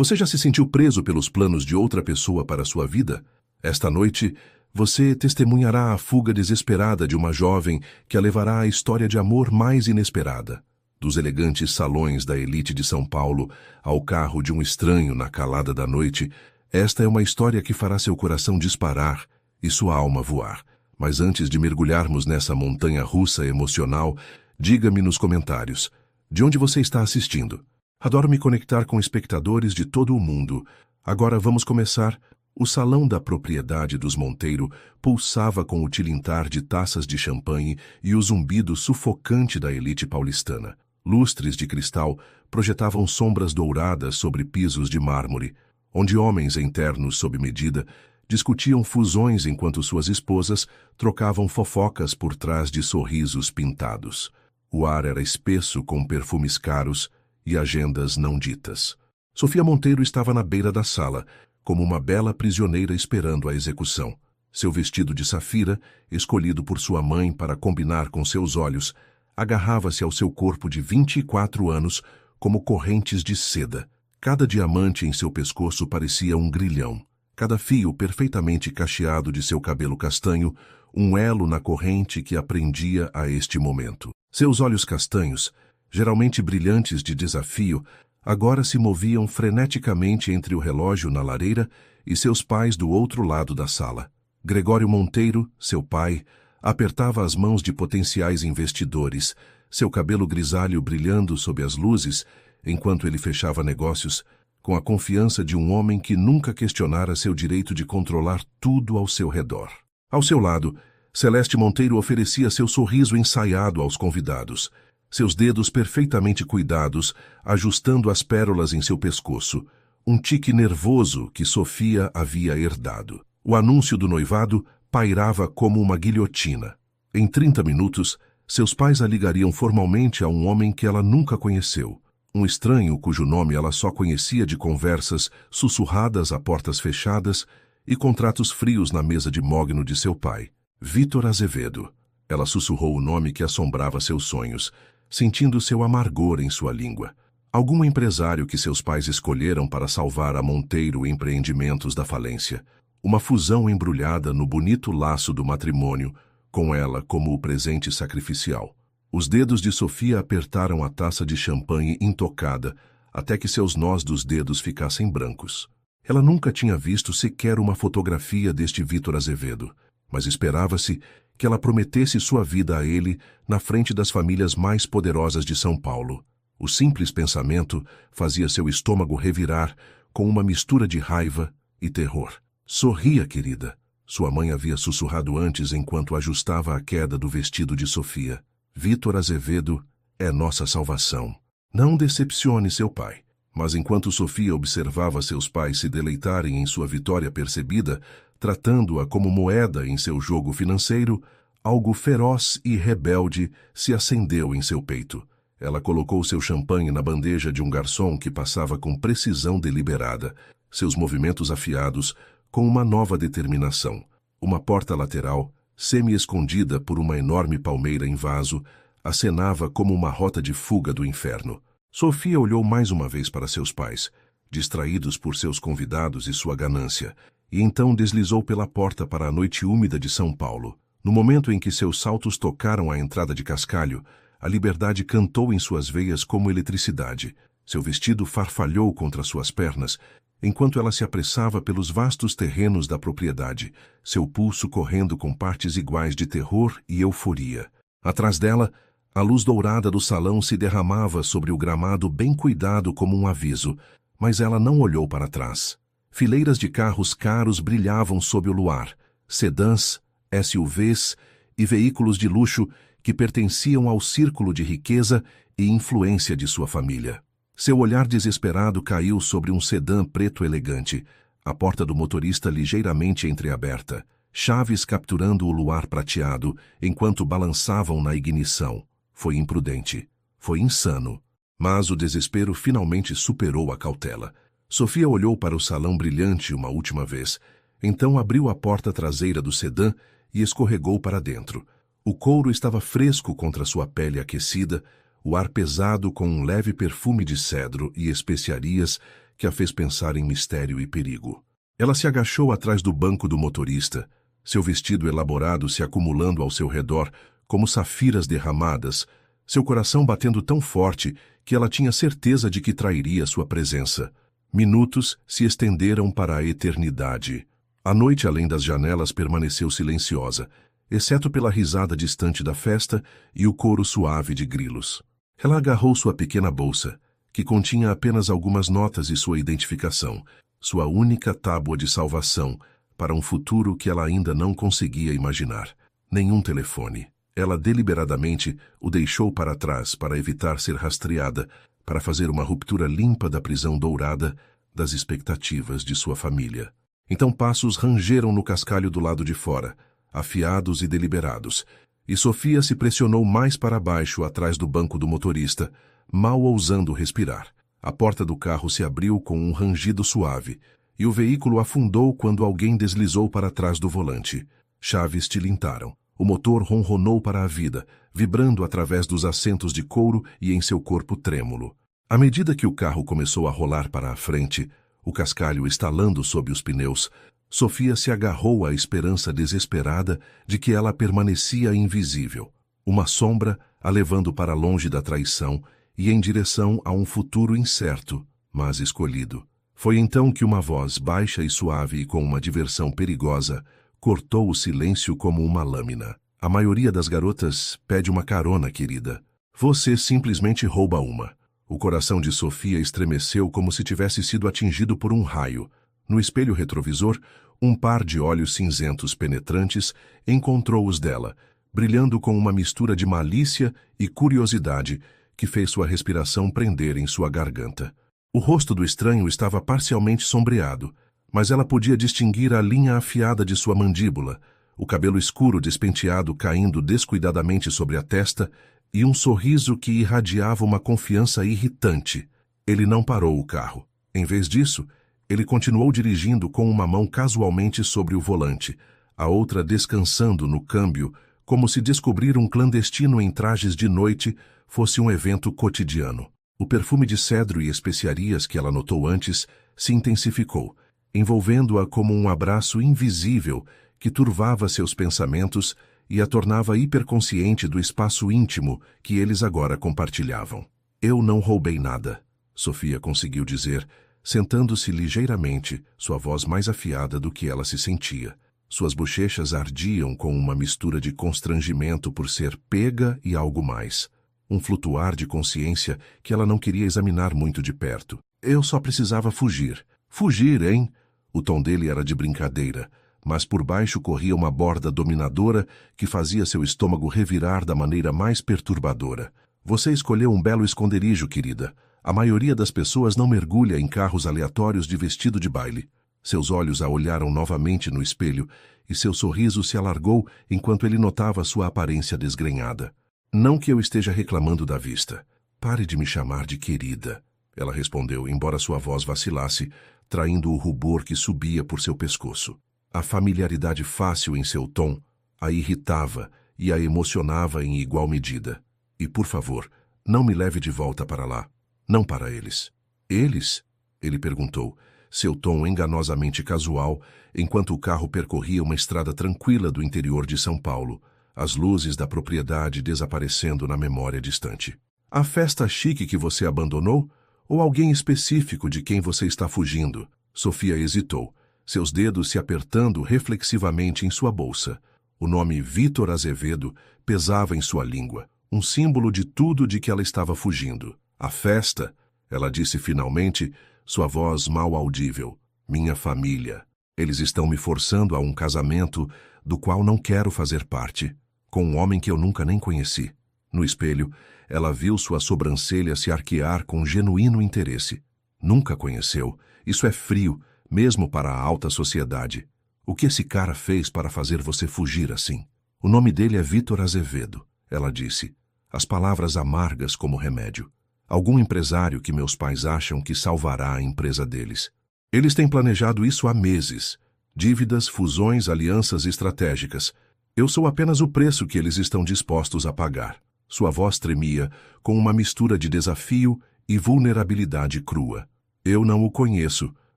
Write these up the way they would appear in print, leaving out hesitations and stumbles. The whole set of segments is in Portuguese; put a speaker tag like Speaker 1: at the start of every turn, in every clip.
Speaker 1: Você já se sentiu preso pelos planos de outra pessoa para a sua vida? Esta noite, você testemunhará a fuga desesperada de uma jovem que a levará à história de amor mais inesperada. Dos elegantes salões da elite de São Paulo ao carro de um estranho na calada da noite, esta é uma história que fará seu coração disparar e sua alma voar. Mas antes de mergulharmos nessa montanha-russa emocional, diga-me nos comentários, de onde você está assistindo? Adoro me conectar com espectadores de todo o mundo. Agora vamos começar. O salão da propriedade dos Monteiro pulsava com o tilintar de taças de champanhe e o zumbido sufocante da elite paulistana. Lustres de cristal projetavam sombras douradas sobre pisos de mármore, onde homens em ternos sob medida discutiam fusões enquanto suas esposas trocavam fofocas por trás de sorrisos pintados. O ar era espesso com perfumes caros e agendas não ditas. Sofia Monteiro estava na beira da sala, como uma bela prisioneira esperando a execução. Seu vestido de safira, escolhido por sua mãe para combinar com seus olhos, agarrava-se ao seu corpo de 24 anos como correntes de seda. Cada diamante em seu pescoço parecia um grilhão. Cada fio perfeitamente cacheado de seu cabelo castanho, um elo na corrente que a prendia a este momento. Seus olhos castanhos, geralmente brilhantes de desafio, agora se moviam freneticamente entre o relógio na lareira e seus pais do outro lado da sala. Gregório Monteiro, seu pai, apertava as mãos de potenciais investidores, seu cabelo grisalho brilhando sob as luzes, enquanto ele fechava negócios, com a confiança de um homem que nunca questionara seu direito de controlar tudo ao seu redor. Ao seu lado, Celeste Monteiro oferecia seu sorriso ensaiado aos convidados, seus dedos perfeitamente cuidados, ajustando as pérolas em seu pescoço, um tique nervoso que Sofia havia herdado. O anúncio do noivado pairava como uma guilhotina. Em 30 minutos, seus pais a ligariam formalmente a um homem que ela nunca conheceu, um estranho cujo nome ela só conhecia de conversas sussurradas a portas fechadas e contratos frios na mesa de mogno de seu pai. Vítor Azevedo. Ela sussurrou o nome que assombrava seus sonhos, sentindo seu amargor em sua língua. Algum empresário que seus pais escolheram para salvar a Monteiro Empreendimentos da falência. Uma fusão embrulhada no bonito laço do matrimônio, com ela como o presente sacrificial. Os dedos de Sofia apertaram a taça de champanhe intocada, até que seus nós dos dedos ficassem brancos. Ela nunca tinha visto sequer uma fotografia deste Vítor Azevedo, mas esperava-se que ela prometesse sua vida a ele na frente das famílias mais poderosas de São Paulo. O simples pensamento fazia seu estômago revirar com uma mistura de raiva e terror. Sorria, querida, sua mãe havia sussurrado antes enquanto ajustava a queda do vestido de Sofia. Vítor Azevedo é nossa salvação. Não decepcione seu pai. Mas enquanto Sofia observava seus pais se deleitarem em sua vitória percebida, tratando-a como moeda em seu jogo financeiro, algo feroz e rebelde se acendeu em seu peito. Ela colocou seu champanhe na bandeja de um garçom que passava com precisão deliberada, seus movimentos afiados, com uma nova determinação. Uma porta lateral, semi-escondida por uma enorme palmeira em vaso, acenava como uma rota de fuga do inferno. Sofia olhou mais uma vez para seus pais, distraídos por seus convidados e sua ganância, e então deslizou pela porta para a noite úmida de São Paulo. No momento em que seus saltos tocaram a entrada de Cascalho, a liberdade cantou em suas veias como eletricidade. Seu vestido farfalhou contra suas pernas, enquanto ela se apressava pelos vastos terrenos da propriedade, seu pulso correndo com partes iguais de terror e euforia. Atrás dela, a luz dourada do salão se derramava sobre o gramado bem cuidado como um aviso, mas ela não olhou para trás. Fileiras de carros caros brilhavam sob o luar, sedãs, SUVs e veículos de luxo que pertenciam ao círculo de riqueza e influência de sua família. Seu olhar desesperado caiu sobre um sedã preto elegante, a porta do motorista ligeiramente entreaberta, chaves capturando o luar prateado enquanto balançavam na ignição. Foi imprudente. Foi insano. Mas o desespero finalmente superou a cautela. Sofia olhou para o salão brilhante uma última vez, então abriu a porta traseira do sedã e escorregou para dentro. O couro estava fresco contra sua pele aquecida, o ar pesado com um leve perfume de cedro e especiarias que a fez pensar em mistério e perigo. Ela se agachou atrás do banco do motorista, seu vestido elaborado se acumulando ao seu redor como safiras derramadas, seu coração batendo tão forte que ela tinha certeza de que trairia sua presença. Minutos se estenderam para a eternidade. A noite além das janelas permaneceu silenciosa, exceto pela risada distante da festa e o coro suave de grilos. Ela agarrou sua pequena bolsa, que continha apenas algumas notas e sua identificação, sua única tábua de salvação para um futuro que ela ainda não conseguia imaginar. Nenhum telefone. Ela deliberadamente o deixou para trás para evitar ser rastreada, para fazer uma ruptura limpa da prisão dourada das expectativas de sua família. Então passos rangeram no cascalho do lado de fora, afiados e deliberados, e Sofia se pressionou mais para baixo atrás do banco do motorista, mal ousando respirar. A porta do carro se abriu com um rangido suave, e o veículo afundou quando alguém deslizou para trás do volante. Chaves tilintaram. O motor ronronou para a vida, vibrando através dos assentos de couro e em seu corpo trêmulo. À medida que o carro começou a rolar para a frente, o cascalho estalando sob os pneus, Sofia se agarrou à esperança desesperada de que ela permanecia invisível, uma sombra a levando para longe da traição e em direção a um futuro incerto, mas escolhido. Foi então que uma voz baixa e suave e com uma diversão perigosa cortou o silêncio como uma lâmina. A maioria das garotas pede uma carona, querida. Você simplesmente rouba uma. O coração de Sofia estremeceu como se tivesse sido atingido por um raio. No espelho retrovisor, um par de olhos cinzentos penetrantes encontrou os dela, brilhando com uma mistura de malícia e curiosidade que fez sua respiração prender em sua garganta. O rosto do estranho estava parcialmente sombreado, mas ela podia distinguir a linha afiada de sua mandíbula, o cabelo escuro despenteado caindo descuidadamente sobre a testa e um sorriso que irradiava uma confiança irritante. Ele não parou o carro. Em vez disso, ele continuou dirigindo com uma mão casualmente sobre o volante, a outra descansando no câmbio, como se descobrir um clandestino em trajes de noite fosse um evento cotidiano. O perfume de cedro e especiarias que ela notou antes se intensificou, envolvendo-a como um abraço invisível que turvava seus pensamentos e a tornava hiperconsciente do espaço íntimo que eles agora compartilhavam. Eu não roubei nada, Sofia conseguiu dizer, sentando-se ligeiramente, sua voz mais afiada do que ela se sentia. Suas bochechas ardiam com uma mistura de constrangimento por ser pega e algo mais. Um flutuar de consciência que ela não queria examinar muito de perto. Eu só precisava fugir. Fugir, hein? O tom dele era de brincadeira, mas por baixo corria uma borda dominadora que fazia seu estômago revirar da maneira mais perturbadora. Você escolheu um belo esconderijo, querida. A maioria das pessoas não mergulha em carros aleatórios de vestido de baile. Seus olhos a olharam novamente no espelho e seu sorriso se alargou enquanto ele notava sua aparência desgrenhada. Não que eu esteja reclamando da vista. Pare de me chamar de querida, ela respondeu, embora sua voz vacilasse, traindo o rubor que subia por seu pescoço. A familiaridade fácil em seu tom a irritava e a emocionava em igual medida. E, por favor, não me leve de volta para lá. Não para eles. Eles? Ele perguntou, seu tom enganosamente casual, enquanto o carro percorria uma estrada tranquila do interior de São Paulo, as luzes da propriedade desaparecendo na memória distante. A festa chique que você abandonou? Ou alguém específico de quem você está fugindo? Sofia hesitou, seus dedos se apertando reflexivamente em sua bolsa. O nome Vítor Azevedo pesava em sua língua, um símbolo de tudo de que ela estava fugindo. A festa, ela disse finalmente, sua voz mal audível. Minha família. Eles estão me forçando a um casamento do qual não quero fazer parte, com um homem que eu nunca nem conheci. No espelho, ela viu sua sobrancelha se arquear com genuíno interesse. Nunca conheceu. Isso é frio, mesmo para a alta sociedade. O que esse cara fez para fazer você fugir assim? O nome dele é Vítor Azevedo, ela disse, as palavras amargas como remédio. Algum empresário que meus pais acham que salvará a empresa deles. Eles têm planejado isso há meses. Dívidas, fusões, alianças estratégicas. Eu sou apenas o preço que eles estão dispostos a pagar. Sua voz tremia, com uma mistura de desafio e vulnerabilidade crua. Eu não o conheço,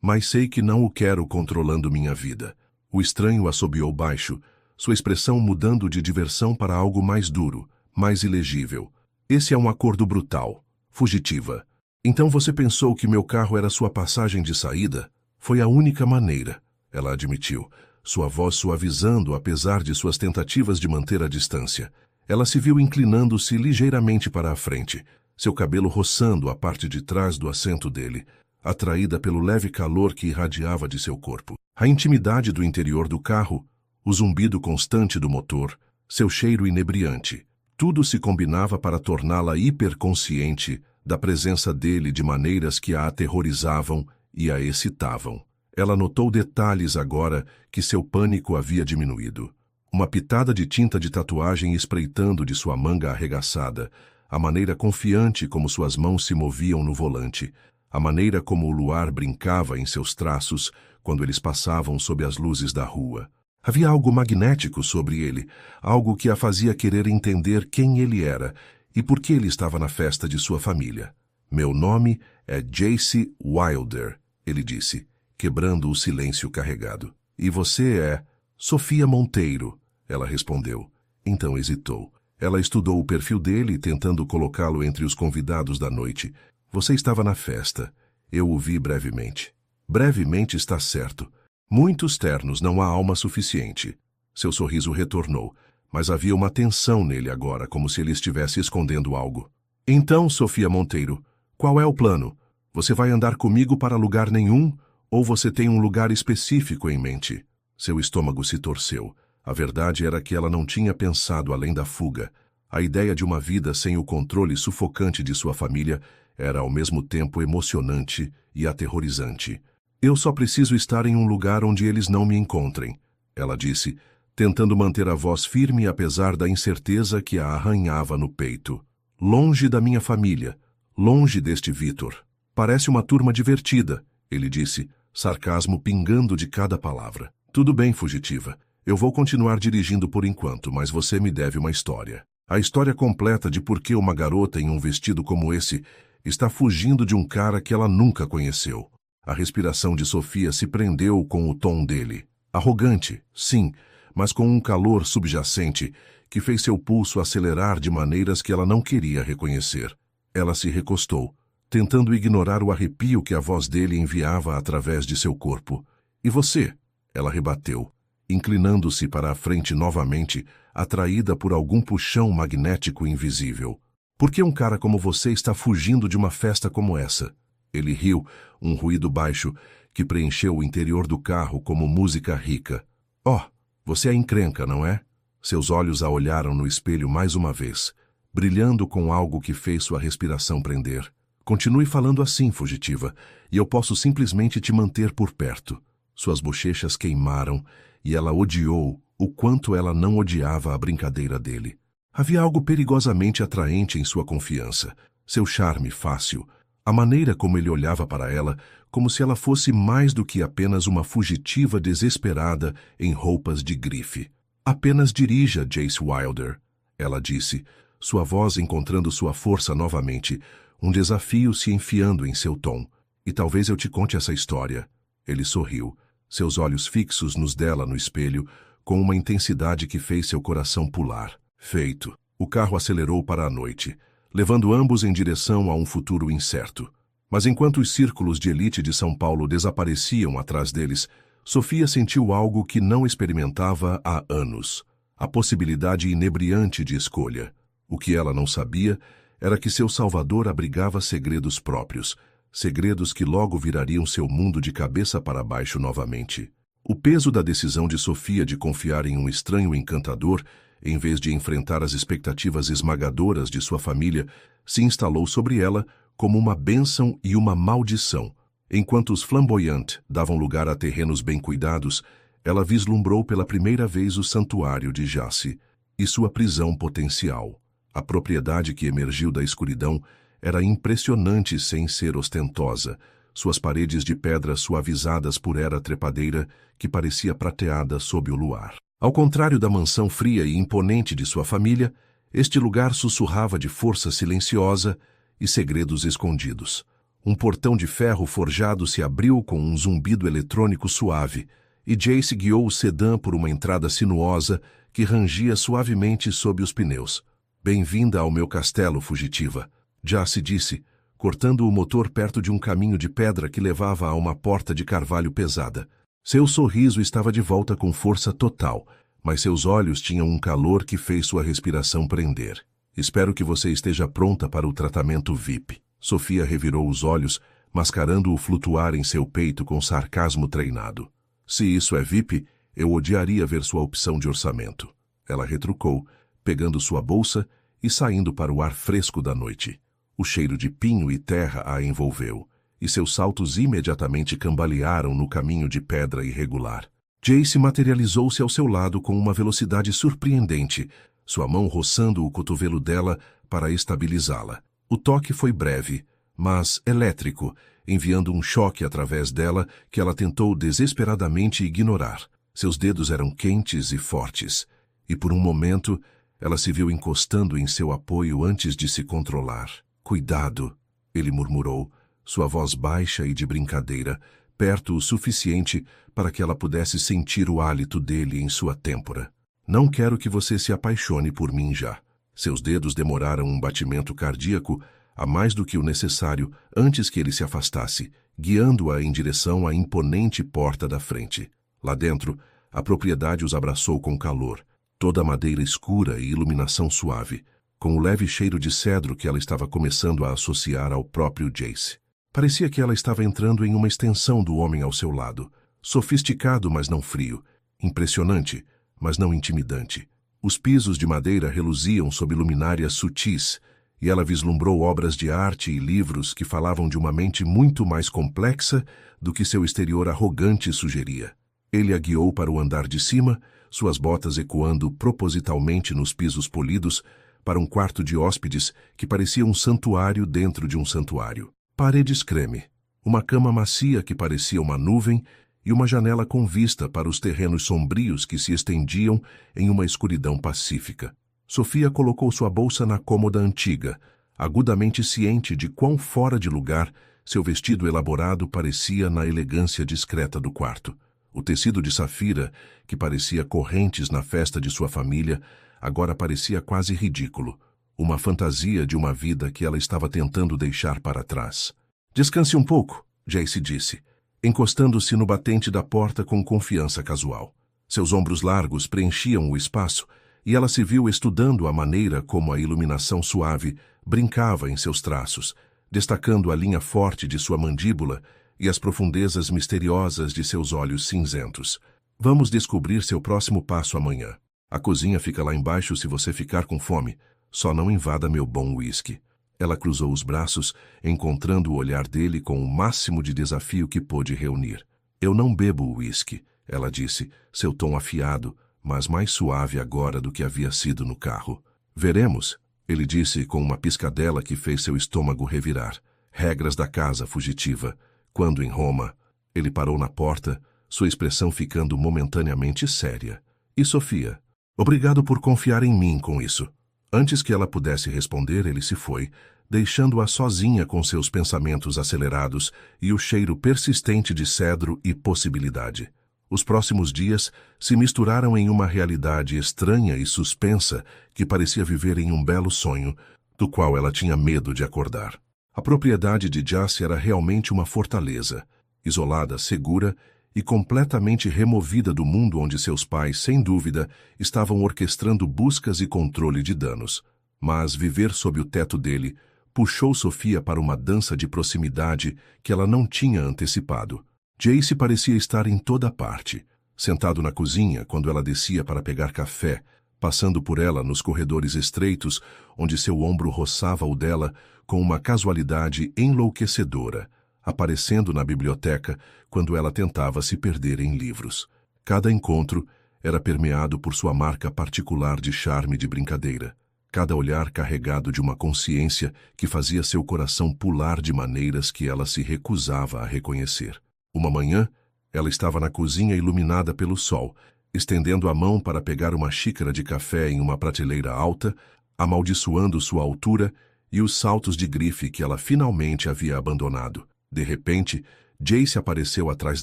Speaker 1: mas sei que não o quero controlando minha vida. O estranho assobiou baixo, sua expressão mudando de diversão para algo mais duro, mais ilegível. Esse é um acordo brutal. Fugitiva. Então você pensou que meu carro era sua passagem de saída? Foi a única maneira, ela admitiu, sua voz suavizando apesar de suas tentativas de manter a distância. Ela se viu inclinando-se ligeiramente para a frente, seu cabelo roçando a parte de trás do assento dele, atraída pelo leve calor que irradiava de seu corpo. A intimidade do interior do carro, o zumbido constante do motor, seu cheiro inebriante, tudo se combinava para torná-la hiperconsciente da presença dele de maneiras que a aterrorizavam e a excitavam. Ela notou detalhes agora que seu pânico havia diminuído. Uma pitada de tinta de tatuagem espreitando de sua manga arregaçada, a maneira confiante como suas mãos se moviam no volante, a maneira como o luar brincava em seus traços quando eles passavam sob as luzes da rua. Havia algo magnético sobre ele, algo que a fazia querer entender quem ele era e por que ele estava na festa de sua família. Meu nome é Jace Wilder, ele disse, quebrando o silêncio carregado. E você é Sofia Monteiro, ela respondeu. Então hesitou. Ela estudou o perfil dele, tentando colocá-lo entre os convidados da noite. Você estava na festa. Eu o vi brevemente. Brevemente está certo. Muitos ternos, não há alma suficiente. Seu sorriso retornou, mas havia uma tensão nele agora, como se ele estivesse escondendo algo. Então, Sofia Monteiro, qual é o plano? Você vai andar comigo para lugar nenhum, ou você tem um lugar específico em mente? Seu estômago se torceu. A verdade era que ela não tinha pensado além da fuga. A ideia de uma vida sem o controle sufocante de sua família era ao mesmo tempo emocionante e aterrorizante. Eu só preciso estar em um lugar onde eles não me encontrem, ela disse, tentando manter a voz firme apesar da incerteza que a arranhava no peito. Longe da minha família, longe deste Vitor. Parece uma turma divertida, ele disse, sarcasmo pingando de cada palavra. Tudo bem, fugitiva. Eu vou continuar dirigindo por enquanto, mas você me deve uma história. A história completa de por que uma garota em um vestido como esse está fugindo de um cara que ela nunca conheceu. A respiração de Sofia se prendeu com o tom dele. Arrogante, sim, mas com um calor subjacente que fez seu pulso acelerar de maneiras que ela não queria reconhecer. Ela se recostou, tentando ignorar o arrepio que a voz dele enviava através de seu corpo. E você? Ela rebateu, inclinando-se para a frente novamente, atraída por algum puxão magnético invisível. Por que um cara como você está fugindo de uma festa como essa? Ele riu, um ruído baixo que preencheu o interior do carro como música rica. Oh, você é encrenca, não é? Seus olhos a olharam no espelho mais uma vez, brilhando com algo que fez sua respiração prender. Continue falando assim, fugitiva, e eu posso simplesmente te manter por perto. Suas bochechas queimaram e ela odiou o quanto ela não odiava a brincadeira dele. Havia algo perigosamente atraente em sua confiança, seu charme fácil, a maneira como ele olhava para ela, como se ela fosse mais do que apenas uma fugitiva desesperada em roupas de grife. Apenas dirija, Jace Wilder, ela disse, sua voz encontrando sua força novamente, um desafio se enfiando em seu tom. E talvez eu te conte essa história. Ele sorriu, seus olhos fixos nos dela no espelho, com uma intensidade que fez seu coração pular. Feito. O carro acelerou para a noite, levando ambos em direção a um futuro incerto. Mas enquanto os círculos de elite de São Paulo desapareciam atrás deles, Sofia sentiu algo que não experimentava há anos. A possibilidade inebriante de escolha. O que ela não sabia era que seu salvador abrigava segredos próprios, segredos que logo virariam seu mundo de cabeça para baixo novamente. O peso da decisão de Sofia de confiar em um estranho encantador, em vez de enfrentar as expectativas esmagadoras de sua família, se instalou sobre ela como uma bênção e uma maldição. Enquanto os Flamboyant davam lugar a terrenos bem cuidados, ela vislumbrou pela primeira vez o santuário de Jace e sua prisão potencial. A propriedade que emergiu da escuridão era impressionante sem ser ostentosa, suas paredes de pedra suavizadas por era trepadeira que parecia prateada sob o luar. Ao contrário da mansão fria e imponente de sua família, este lugar sussurrava de força silenciosa e segredos escondidos. Um portão de ferro forjado se abriu com um zumbido eletrônico suave, e Jace guiou o sedã por uma entrada sinuosa que rangia suavemente sob os pneus. Bem-vinda ao meu castelo, fugitiva, Jace disse, cortando o motor perto de um caminho de pedra que levava a uma porta de carvalho pesada. Seu sorriso estava de volta com força total, mas seus olhos tinham um calor que fez sua respiração prender. Espero que você esteja pronta para o tratamento VIP. Sofia revirou os olhos, mascarando o flutuar em seu peito com sarcasmo treinado. Se isso é VIP, eu odiaria ver sua opção de orçamento. Ela retrucou, pegando sua bolsa e saindo para o ar fresco da noite. O cheiro de pinho e terra a envolveu, e seus saltos imediatamente cambalearam no caminho de pedra irregular. Jace materializou-se ao seu lado com uma velocidade surpreendente, sua mão roçando o cotovelo dela para estabilizá-la. O toque foi breve, mas elétrico, enviando um choque através dela que ela tentou desesperadamente ignorar. Seus dedos eram quentes e fortes, e por um momento ela se viu encostando em seu apoio antes de se controlar. Cuidado, ele murmurou, sua voz baixa e de brincadeira, perto o suficiente para que ela pudesse sentir o hálito dele em sua têmpora. Não quero que você se apaixone por mim já. Seus dedos demoraram um batimento cardíaco a mais do que o necessário antes que ele se afastasse, guiando-a em direção à imponente porta da frente. Lá dentro, a propriedade os abraçou com calor, toda a madeira escura e iluminação suave, com o leve cheiro de cedro que ela estava começando a associar ao próprio Jace. Parecia que ela estava entrando em uma extensão do homem ao seu lado, sofisticado, mas não frio, impressionante, mas não intimidante. Os pisos de madeira reluziam sob luminárias sutis, e ela vislumbrou obras de arte e livros que falavam de uma mente muito mais complexa do que seu exterior arrogante sugeria. Ele a guiou para o andar de cima, suas botas ecoando propositalmente nos pisos polidos, para um quarto de hóspedes que parecia um santuário dentro de um santuário. Paredes creme, uma cama macia que parecia uma nuvem e uma janela com vista para os terrenos sombrios que se estendiam em uma escuridão pacífica. Sofia colocou sua bolsa na cômoda antiga, agudamente ciente de quão fora de lugar seu vestido elaborado parecia na elegância discreta do quarto. O tecido de safira, que parecia correntes na festa de sua família, agora parecia quase ridículo, uma fantasia de uma vida que ela estava tentando deixar para trás. Descanse um pouco, Jace disse, encostando-se no batente da porta com confiança casual. Seus ombros largos preenchiam o espaço, e ela se viu estudando a maneira como a iluminação suave brincava em seus traços, destacando a linha forte de sua mandíbula e as profundezas misteriosas de seus olhos cinzentos. Vamos descobrir seu próximo passo amanhã. A cozinha fica lá embaixo se você ficar com fome. Só não invada meu bom uísque. Ela cruzou os braços, encontrando o olhar dele com o máximo de desafio que pôde reunir. Eu não bebo uísque, ela disse, seu tom afiado, mas mais suave agora do que havia sido no carro. Veremos, ele disse com uma piscadela que fez seu estômago revirar. Regras da casa, fugitiva. Quando em Roma, ele parou na porta, sua expressão ficando momentaneamente séria. E Sofia? Obrigado por confiar em mim com isso. Antes que ela pudesse responder, ele se foi, deixando-a sozinha com seus pensamentos acelerados e o cheiro persistente de cedro e possibilidade. Os próximos dias se misturaram em uma realidade estranha e suspensa que parecia viver em um belo sonho, do qual ela tinha medo de acordar. A propriedade de Jace era realmente uma fortaleza, isolada, segura e completamente removida do mundo onde seus pais, sem dúvida, estavam orquestrando buscas e controle de danos. Mas viver sob o teto dele puxou Sofia para uma dança de proximidade que ela não tinha antecipado. Jace parecia estar em toda parte, sentado na cozinha quando ela descia para pegar café, passando por ela nos corredores estreitos, onde seu ombro roçava o dela com uma casualidade enlouquecedora, aparecendo na biblioteca quando ela tentava se perder em livros. Cada encontro era permeado por sua marca particular de charme e de brincadeira, cada olhar carregado de uma consciência que fazia seu coração pular de maneiras que ela se recusava a reconhecer. Uma manhã, ela estava na cozinha iluminada pelo sol, estendendo a mão para pegar uma xícara de café em uma prateleira alta, amaldiçoando sua altura e os saltos de grife que ela finalmente havia abandonado. De repente, Jace apareceu atrás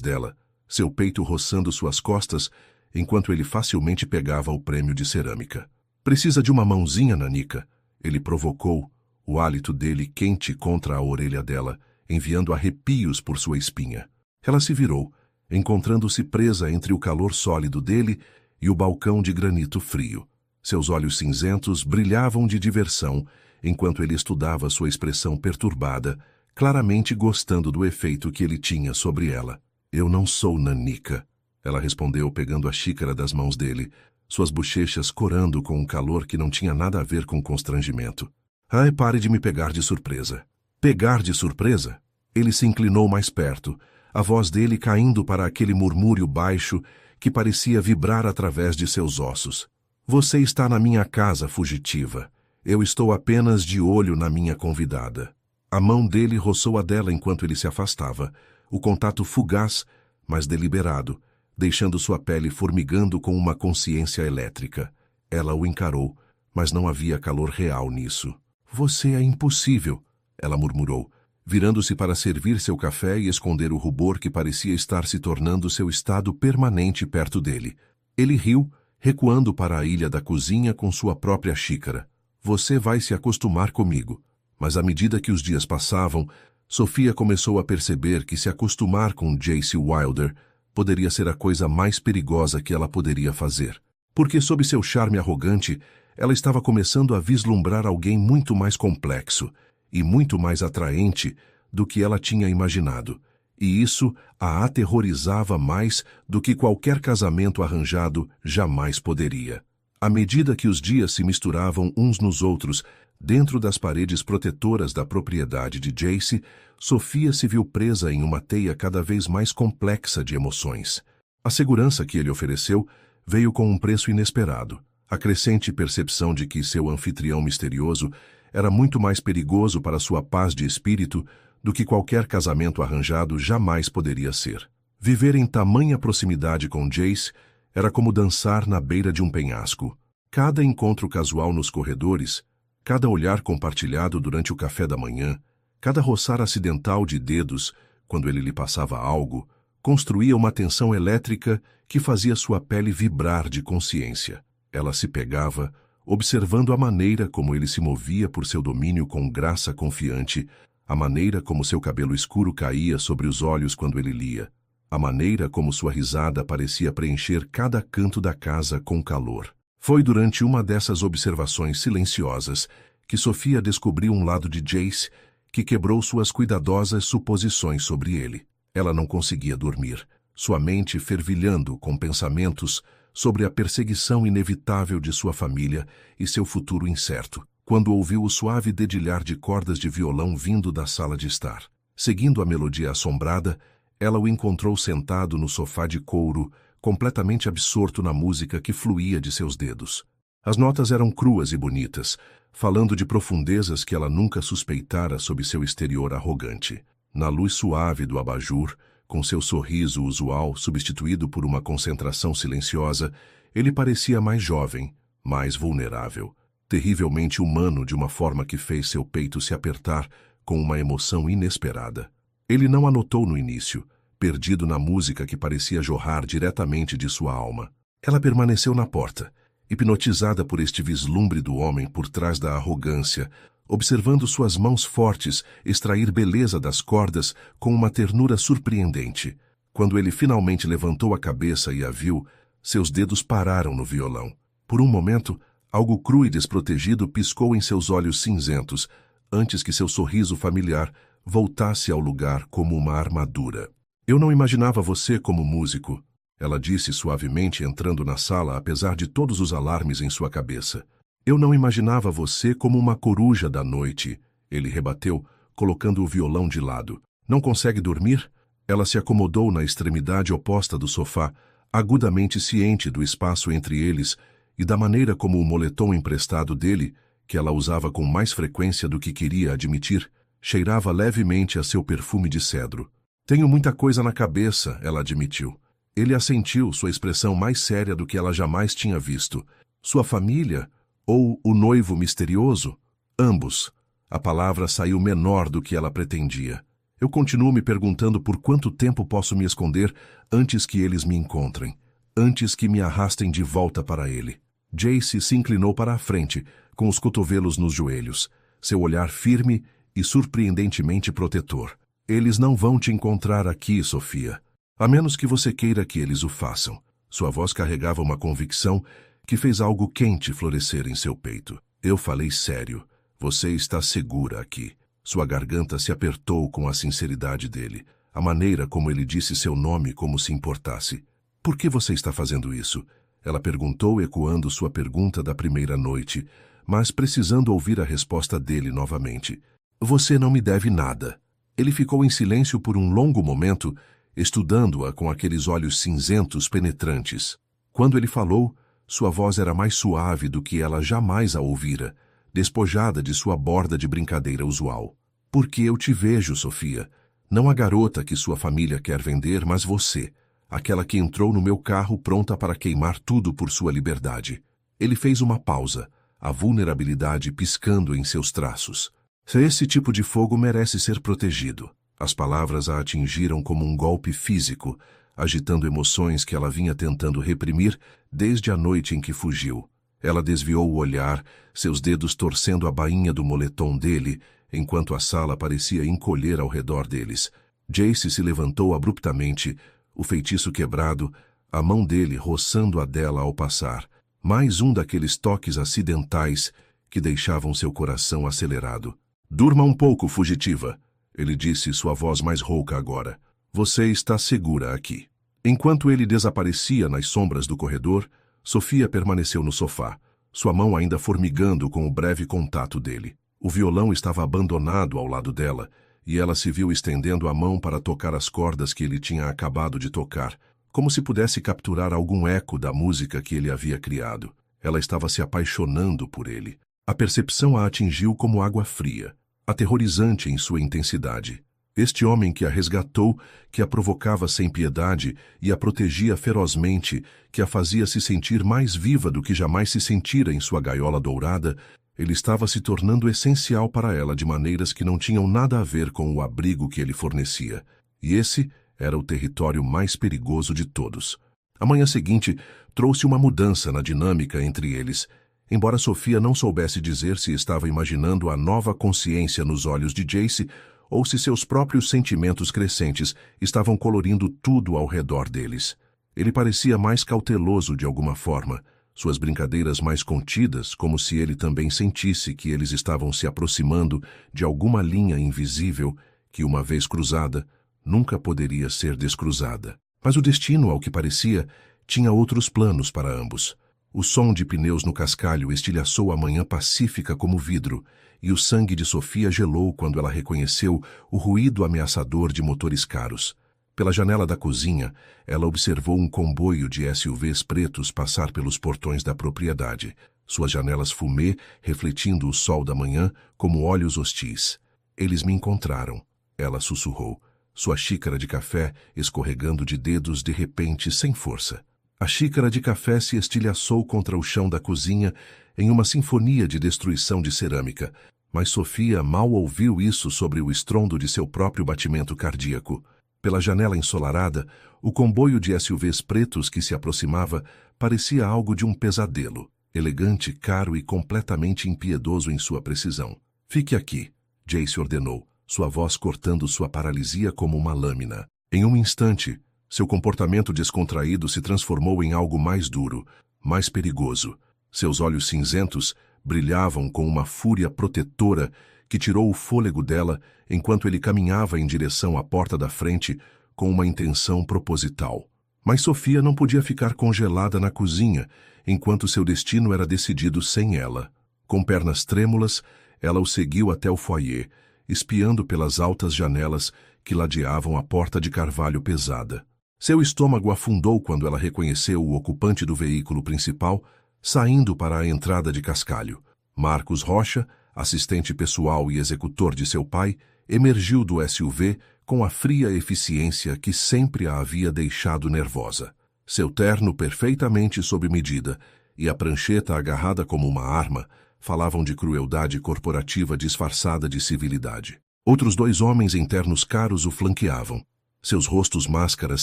Speaker 1: dela, seu peito roçando suas costas, enquanto ele facilmente pegava o prêmio de cerâmica. Precisa de uma mãozinha, Nanica? Ele provocou, o hálito dele quente contra a orelha dela, enviando arrepios por sua espinha. Ela se virou, encontrando-se presa entre o calor sólido dele e o balcão de granito frio. Seus olhos cinzentos brilhavam de diversão, enquanto ele estudava sua expressão perturbada, claramente gostando do efeito que ele tinha sobre ela. Eu não sou Nanica, ela respondeu pegando a xícara das mãos dele, suas bochechas corando com um calor que não tinha nada a ver com constrangimento. Ai, pare de me pegar de surpresa. Pegar de surpresa? Ele se inclinou mais perto, a voz dele caindo para aquele murmúrio baixo que parecia vibrar através de seus ossos. Você está na minha casa, fugitiva. Eu estou apenas de olho na minha convidada. A mão dele roçou a dela enquanto ele se afastava, o contato fugaz, mas deliberado, deixando sua pele formigando com uma consciência elétrica. Ela o encarou, mas não havia calor real nisso. Você é impossível, ela murmurou, virando-se para servir seu café e esconder o rubor que parecia estar se tornando seu estado permanente perto dele. Ele riu, recuando para a ilha da cozinha com sua própria xícara. Você vai se acostumar comigo. Mas à medida que os dias passavam, Sofia começou a perceber que se acostumar com Jace Wilder poderia ser a coisa mais perigosa que ela poderia fazer. Porque sob seu charme arrogante, ela estava começando a vislumbrar alguém muito mais complexo e muito mais atraente do que ela tinha imaginado, e isso a aterrorizava mais do que qualquer casamento arranjado jamais poderia. À medida que os dias se misturavam uns nos outros, dentro das paredes protetoras da propriedade de Jace, Sofia se viu presa em uma teia cada vez mais complexa de emoções. A segurança que ele ofereceu veio com um preço inesperado. A crescente percepção de que seu anfitrião misterioso era muito mais perigoso para sua paz de espírito do que qualquer casamento arranjado jamais poderia ser. Viver em tamanha proximidade com Jace era como dançar na beira de um penhasco. Cada encontro casual nos corredores, cada olhar compartilhado durante o café da manhã, cada roçar acidental de dedos quando ele lhe passava algo, construía uma tensão elétrica que fazia sua pele vibrar de consciência. Ela se pegava, observando a maneira como ele se movia por seu domínio com graça confiante, a maneira como seu cabelo escuro caía sobre os olhos quando ele lia, a maneira como sua risada parecia preencher cada canto da casa com calor. Foi durante uma dessas observações silenciosas que Sofia descobriu um lado de Jace que quebrou suas cuidadosas suposições sobre ele. Ela não conseguia dormir, sua mente fervilhando com pensamentos sobre a perseguição inevitável de sua família e seu futuro incerto, quando ouviu o suave dedilhar de cordas de violão vindo da sala de estar. Seguindo a melodia assombrada, ela o encontrou sentado no sofá de couro, completamente absorto na música que fluía de seus dedos. As notas eram cruas e bonitas, falando de profundezas que ela nunca suspeitara sob seu exterior arrogante. Na luz suave do abajur, com seu sorriso usual substituído por uma concentração silenciosa, ele parecia mais jovem, mais vulnerável, terrivelmente humano de uma forma que fez seu peito se apertar com uma emoção inesperada. Ele não a notou no início, perdido na música que parecia jorrar diretamente de sua alma. Ela permaneceu na porta, hipnotizada por este vislumbre do homem por trás da arrogância, observando suas mãos fortes extrair beleza das cordas com uma ternura surpreendente. Quando ele finalmente levantou a cabeça e a viu, seus dedos pararam no violão. Por um momento, algo cru e desprotegido piscou em seus olhos cinzentos, antes que seu sorriso familiar voltasse ao lugar como uma armadura. Eu não imaginava você como músico, ela disse suavemente entrando na sala apesar de todos os alarmes em sua cabeça. Eu não imaginava você como uma coruja da noite, ele rebateu, colocando o violão de lado. Não consegue dormir? Ela se acomodou na extremidade oposta do sofá, agudamente ciente do espaço entre eles e da maneira como o moletom emprestado dele, que ela usava com mais frequência do que queria admitir, cheirava levemente a seu perfume de cedro. Tenho muita coisa na cabeça, ela admitiu. Ele assentiu, sua expressão mais séria do que ela jamais tinha visto. Sua família? Ou o noivo misterioso? Ambos. A palavra saiu menor do que ela pretendia. Eu continuo me perguntando por quanto tempo posso me esconder antes que eles me encontrem, antes que me arrastem de volta para ele. Jace se inclinou para a frente, com os cotovelos nos joelhos, seu olhar firme e surpreendentemente protetor. Eles não vão te encontrar aqui, Sofia, a menos que você queira que eles o façam. Sua voz carregava uma convicção que fez algo quente florescer em seu peito. Eu falei sério. Você está segura aqui. Sua garganta se apertou com a sinceridade dele, a maneira como ele disse seu nome como se importasse. Por que você está fazendo isso? Ela perguntou, ecoando sua pergunta da primeira noite, mas precisando ouvir a resposta dele novamente. Você não me deve nada. Ele ficou em silêncio por um longo momento, estudando-a com aqueles olhos cinzentos penetrantes. Quando ele falou, sua voz era mais suave do que ela jamais a ouvira, despojada de sua borda de brincadeira usual. Porque eu te vejo, Sofia. Não a garota que sua família quer vender, mas você, aquela que entrou no meu carro pronta para queimar tudo por sua liberdade. Ele fez uma pausa, a vulnerabilidade piscando em seus traços. Esse tipo de fogo merece ser protegido. As palavras a atingiram como um golpe físico, agitando emoções que ela vinha tentando reprimir desde a noite em que fugiu. Ela desviou o olhar, seus dedos torcendo a bainha do moletom dele, enquanto a sala parecia encolher ao redor deles. Jace se levantou abruptamente, o feitiço quebrado, a mão dele roçando a dela ao passar. Mais um daqueles toques acidentais que deixavam seu coração acelerado. Durma um pouco, fugitiva, ele disse, sua voz mais rouca agora. Você está segura aqui. Enquanto ele desaparecia nas sombras do corredor, Sofia permaneceu no sofá, sua mão ainda formigando com o breve contato dele. O violão estava abandonado ao lado dela, e ela se viu estendendo a mão para tocar as cordas que ele tinha acabado de tocar, como se pudesse capturar algum eco da música que ele havia criado. Ela estava se apaixonando por ele. A percepção a atingiu como água fria, aterrorizante em sua intensidade. Este homem que a resgatou, que a provocava sem piedade e a protegia ferozmente, que a fazia se sentir mais viva do que jamais se sentira em sua gaiola dourada, ele estava se tornando essencial para ela de maneiras que não tinham nada a ver com o abrigo que ele fornecia. E esse era o território mais perigoso de todos. A manhã seguinte trouxe uma mudança na dinâmica entre eles, embora Sofia não soubesse dizer se estava imaginando a nova consciência nos olhos de Jace ou se seus próprios sentimentos crescentes estavam colorindo tudo ao redor deles. Ele parecia mais cauteloso de alguma forma, suas brincadeiras mais contidas, como se ele também sentisse que eles estavam se aproximando de alguma linha invisível que, uma vez cruzada, nunca poderia ser descruzada. Mas o destino, ao que parecia, tinha outros planos para ambos. O som de pneus no cascalho estilhaçou a manhã pacífica como vidro, e o sangue de Sofia gelou quando ela reconheceu o ruído ameaçador de motores caros. Pela janela da cozinha, ela observou um comboio de SUVs pretos passar pelos portões da propriedade, suas janelas fumê refletindo o sol da manhã como olhos hostis. Eles me encontraram, ela sussurrou, sua xícara de café escorregando de dedos de repente sem força. A xícara de café se estilhaçou contra o chão da cozinha em uma sinfonia de destruição de cerâmica, mas Sofia mal ouviu isso sobre o estrondo de seu próprio batimento cardíaco. Pela janela ensolarada, o comboio de SUVs pretos que se aproximava parecia algo de um pesadelo, elegante, caro e completamente impiedoso em sua precisão. Fique aqui, Jace ordenou, sua voz cortando sua paralisia como uma lâmina. Em um instante, seu comportamento descontraído se transformou em algo mais duro, mais perigoso. Seus olhos cinzentos brilhavam com uma fúria protetora que tirou o fôlego dela enquanto ele caminhava em direção à porta da frente com uma intenção proposital. Mas Sofia não podia ficar congelada na cozinha enquanto seu destino era decidido sem ela. Com pernas trêmulas, ela o seguiu até o foyer, espiando pelas altas janelas que ladeavam a porta de carvalho pesada. Seu estômago afundou quando ela reconheceu o ocupante do veículo principal saindo para a entrada de cascalho. Marcos Rocha, assistente pessoal e executor de seu pai, emergiu do SUV com a fria eficiência que sempre a havia deixado nervosa. Seu terno perfeitamente sob medida e a prancheta agarrada como uma arma Falavam de crueldade corporativa disfarçada de civilidade. Outros 2 homens em ternos caros o flanqueavam. Seus rostos máscaras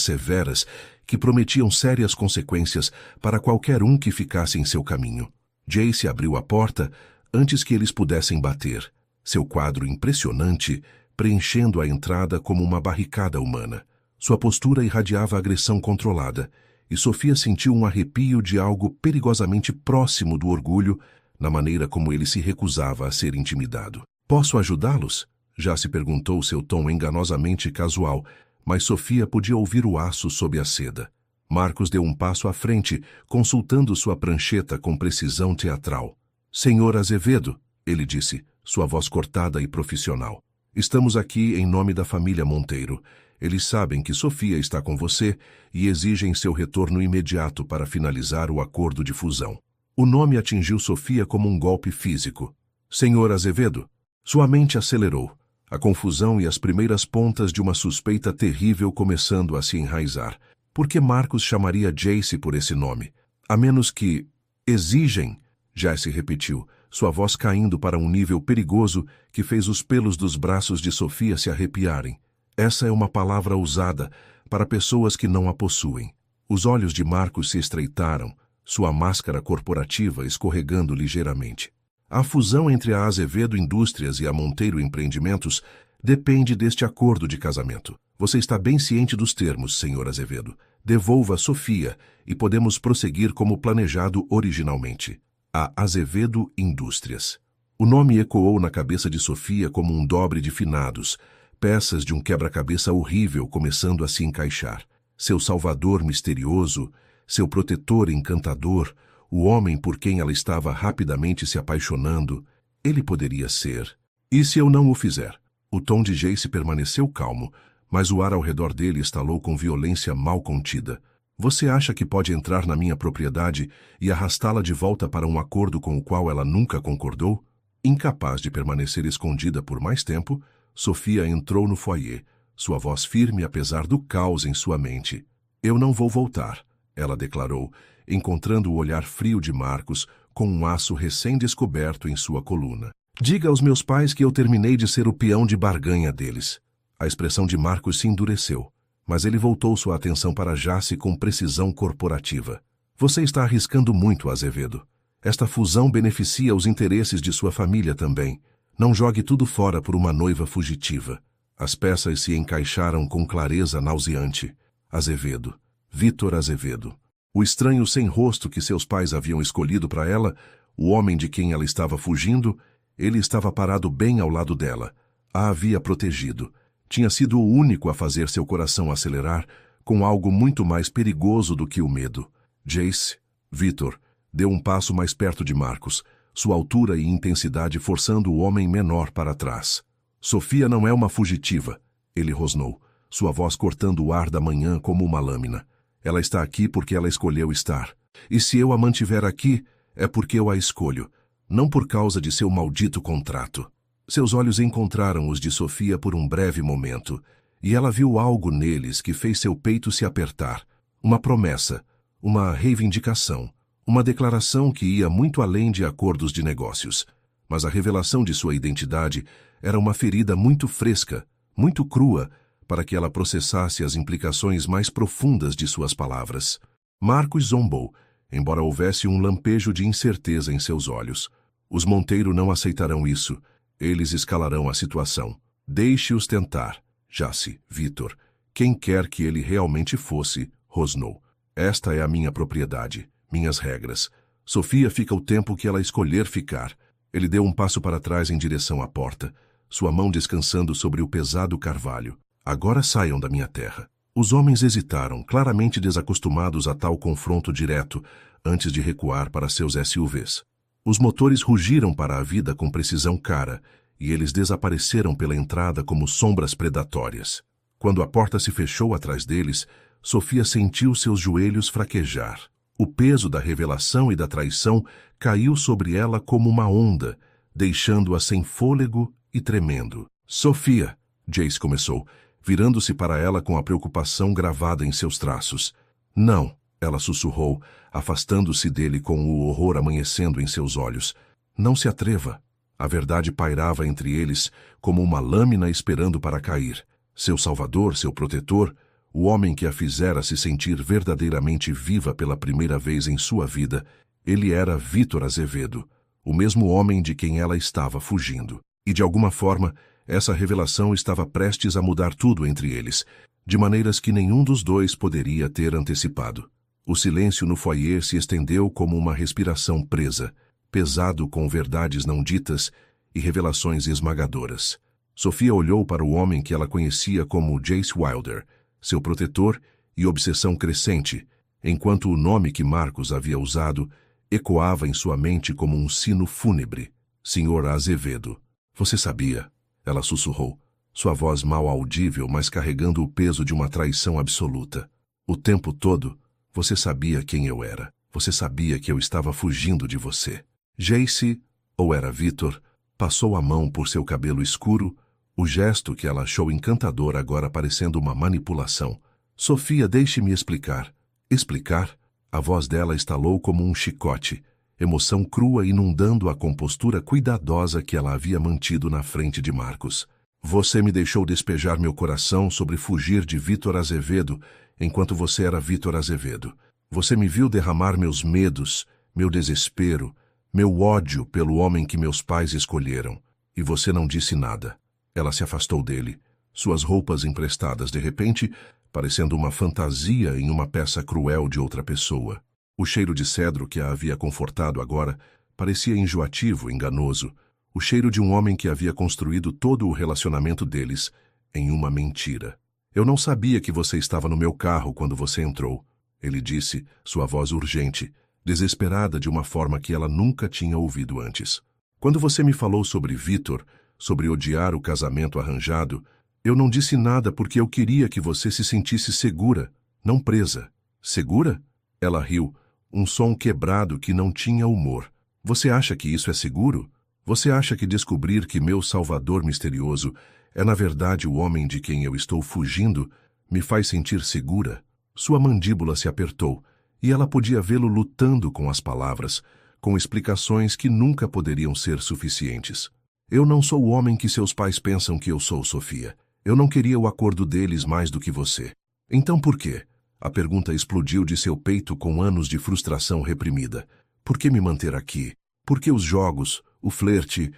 Speaker 1: severas que prometiam sérias consequências para qualquer um que ficasse em seu caminho. Jace abriu a porta antes que eles pudessem bater. Seu quadro impressionante preenchendo a entrada como uma barricada humana. Sua postura irradiava agressão controlada, e Sofia sentiu um arrepio de algo perigosamente próximo do orgulho na maneira como ele se recusava a ser intimidado. "Posso ajudá-los?" Já se perguntou seu tom enganosamente casual, mas Sofia podia ouvir o aço sob a seda. Marcos deu um passo à frente, consultando sua prancheta com precisão teatral. "Senhor Azevedo", ele disse, sua voz cortada e profissional. "Estamos aqui em nome da família Monteiro. Eles sabem que Sofia está com você e exigem seu retorno imediato para finalizar o acordo de fusão." O nome atingiu Sofia como um golpe físico. "Senhor Azevedo?" Sua mente acelerou, a confusão e as primeiras pontas de uma suspeita terrível começando a se enraizar. Por que Marcos chamaria Jace por esse nome? A menos que... "Exigem", Jace repetiu, sua voz caindo para um nível perigoso que fez os pelos dos braços de Sofia se arrepiarem. Essa é uma palavra usada para pessoas que não a possuem. Os olhos de Marcos se estreitaram, sua máscara corporativa escorregando ligeiramente. A fusão entre a Azevedo Indústrias e a Monteiro Empreendimentos depende deste acordo de casamento. Você está bem ciente dos termos, senhor Azevedo. Devolva Sofia e podemos prosseguir como planejado originalmente. A Azevedo Indústrias. O nome ecoou na cabeça de Sofia como um dobre de finados, peças de um quebra-cabeça horrível começando a se encaixar. Seu salvador misterioso, seu protetor encantador, o homem por quem ela estava rapidamente se apaixonando, ele poderia ser. "E se eu não o fizer?" O tom de Jace permaneceu calmo, mas o ar ao redor dele estalou com violência mal contida. "Você acha que pode entrar na minha propriedade e arrastá-la de volta para um acordo com o qual ela nunca concordou?" Incapaz de permanecer escondida por mais tempo, Sofia entrou no foyer, sua voz firme apesar do caos em sua mente. "Eu não vou voltar", ela declarou, encontrando o olhar frio de Marcos com um aço recém-descoberto em sua coluna. "Diga aos meus pais que eu terminei de ser o peão de barganha deles." A expressão de Marcos se endureceu, mas ele voltou sua atenção para Jace com precisão corporativa. "Você está arriscando muito, Azevedo. Esta fusão beneficia os interesses de sua família também. Não jogue tudo fora por uma noiva fugitiva." As peças se encaixaram com clareza nauseante. Azevedo. Vitor Azevedo. O estranho sem rosto que seus pais haviam escolhido para ela, o homem de quem ela estava fugindo, ele estava parado bem ao lado dela. A havia protegido. Tinha sido o único a fazer seu coração acelerar com algo muito mais perigoso do que o medo. Jace, Vitor, deu um passo mais perto de Marcos, sua altura e intensidade forçando o homem menor para trás. "Sofia não é uma fugitiva", ele rosnou, sua voz cortando o ar da manhã como uma lâmina. "Ela está aqui porque ela escolheu estar. E se eu a mantiver aqui, é porque eu a escolho, não por causa de seu maldito contrato." Seus olhos encontraram os de Sofia por um breve momento, e ela viu algo neles que fez seu peito se apertar. Uma promessa, uma reivindicação, uma declaração que ia muito além de acordos de negócios. Mas a revelação de sua identidade era uma ferida muito fresca, muito crua, para que ela processasse as implicações mais profundas de suas palavras. Marcos zombou, embora houvesse um lampejo de incerteza em seus olhos. "Os Monteiro não aceitarão isso. Eles escalarão a situação. Deixe-os tentar." Jace, Vitor, quem quer que ele realmente fosse, rosnou. "Esta é a minha propriedade, minhas regras. Sofia fica o tempo que ela escolher ficar." Ele deu um passo para trás em direção à porta, sua mão descansando sobre o pesado carvalho. "Agora saiam da minha terra." Os homens hesitaram, claramente desacostumados a tal confronto direto, antes de recuar para seus SUVs. Os motores rugiram para a vida com precisão cara, e eles desapareceram pela entrada como sombras predatórias. Quando a porta se fechou atrás deles, Sofia sentiu seus joelhos fraquejar. O peso da revelação e da traição caiu sobre ela como uma onda, deixando-a sem fôlego e tremendo. "Sofia", Jace começou, virando-se para ela com a preocupação gravada em seus traços. "Não", ela sussurrou, afastando-se dele com o horror amanhecendo em seus olhos. Não se atreva. A verdade pairava entre eles como uma lâmina esperando para cair. Seu salvador, seu protetor, o homem que a fizera se sentir verdadeiramente viva pela primeira vez em sua vida, ele era Vítor Azevedo, o mesmo homem de quem ela estava fugindo. E de alguma forma, essa revelação estava prestes a mudar tudo entre eles, de maneiras que nenhum dos dois poderia ter antecipado. O silêncio no foyer se estendeu como uma respiração presa, pesado com verdades não ditas e revelações esmagadoras. Sofia olhou para o homem que ela conhecia como Jace Wilder, seu protetor e obsessão crescente, enquanto o nome que Marcos havia usado ecoava em sua mente como um sino fúnebre. Senhor Azevedo. Você sabia? Ela sussurrou, sua voz mal audível, mas carregando o peso de uma traição absoluta. O tempo todo, você sabia quem eu era. Você sabia que eu estava fugindo de você. Jace, ou era Vítor, passou a mão por seu cabelo escuro, o gesto que ela achou encantador agora parecendo uma manipulação. Sofia, deixe-me explicar. Explicar? A voz dela estalou como um chicote, emoção crua inundando a compostura cuidadosa que ela havia mantido na frente de Marcos. Você me deixou despejar meu coração sobre fugir de Vítor Azevedo enquanto você era Vítor Azevedo. Você me viu derramar meus medos, meu desespero, meu ódio pelo homem que meus pais escolheram. E você não disse nada. Ela se afastou dele, suas roupas emprestadas de repente, parecendo uma fantasia em uma peça cruel de outra pessoa. O cheiro de cedro que a havia confortado agora parecia enjoativo, enganoso, o cheiro de um homem que havia construído todo o relacionamento deles em uma mentira. Eu não sabia que você estava no meu carro quando você entrou, ele disse, sua voz urgente, desesperada de uma forma que ela nunca tinha ouvido antes. Quando você me falou sobre Vítor, sobre odiar o casamento arranjado, eu não disse nada porque eu queria que você se sentisse segura, não presa. Segura? Ela riu, um som quebrado que não tinha humor. Você acha que isso é seguro? Você acha que descobrir que meu salvador misterioso é na verdade o homem de quem eu estou fugindo me faz sentir segura? Sua mandíbula se apertou, e ela podia vê-lo lutando com as palavras, com explicações que nunca poderiam ser suficientes. Eu não sou o homem que seus pais pensam que eu sou, Sofia. Eu não queria o acordo deles mais do que você. Então por quê? A pergunta explodiu de seu peito com anos de frustração reprimida. Por que me manter aqui? Por que os jogos, o flerte,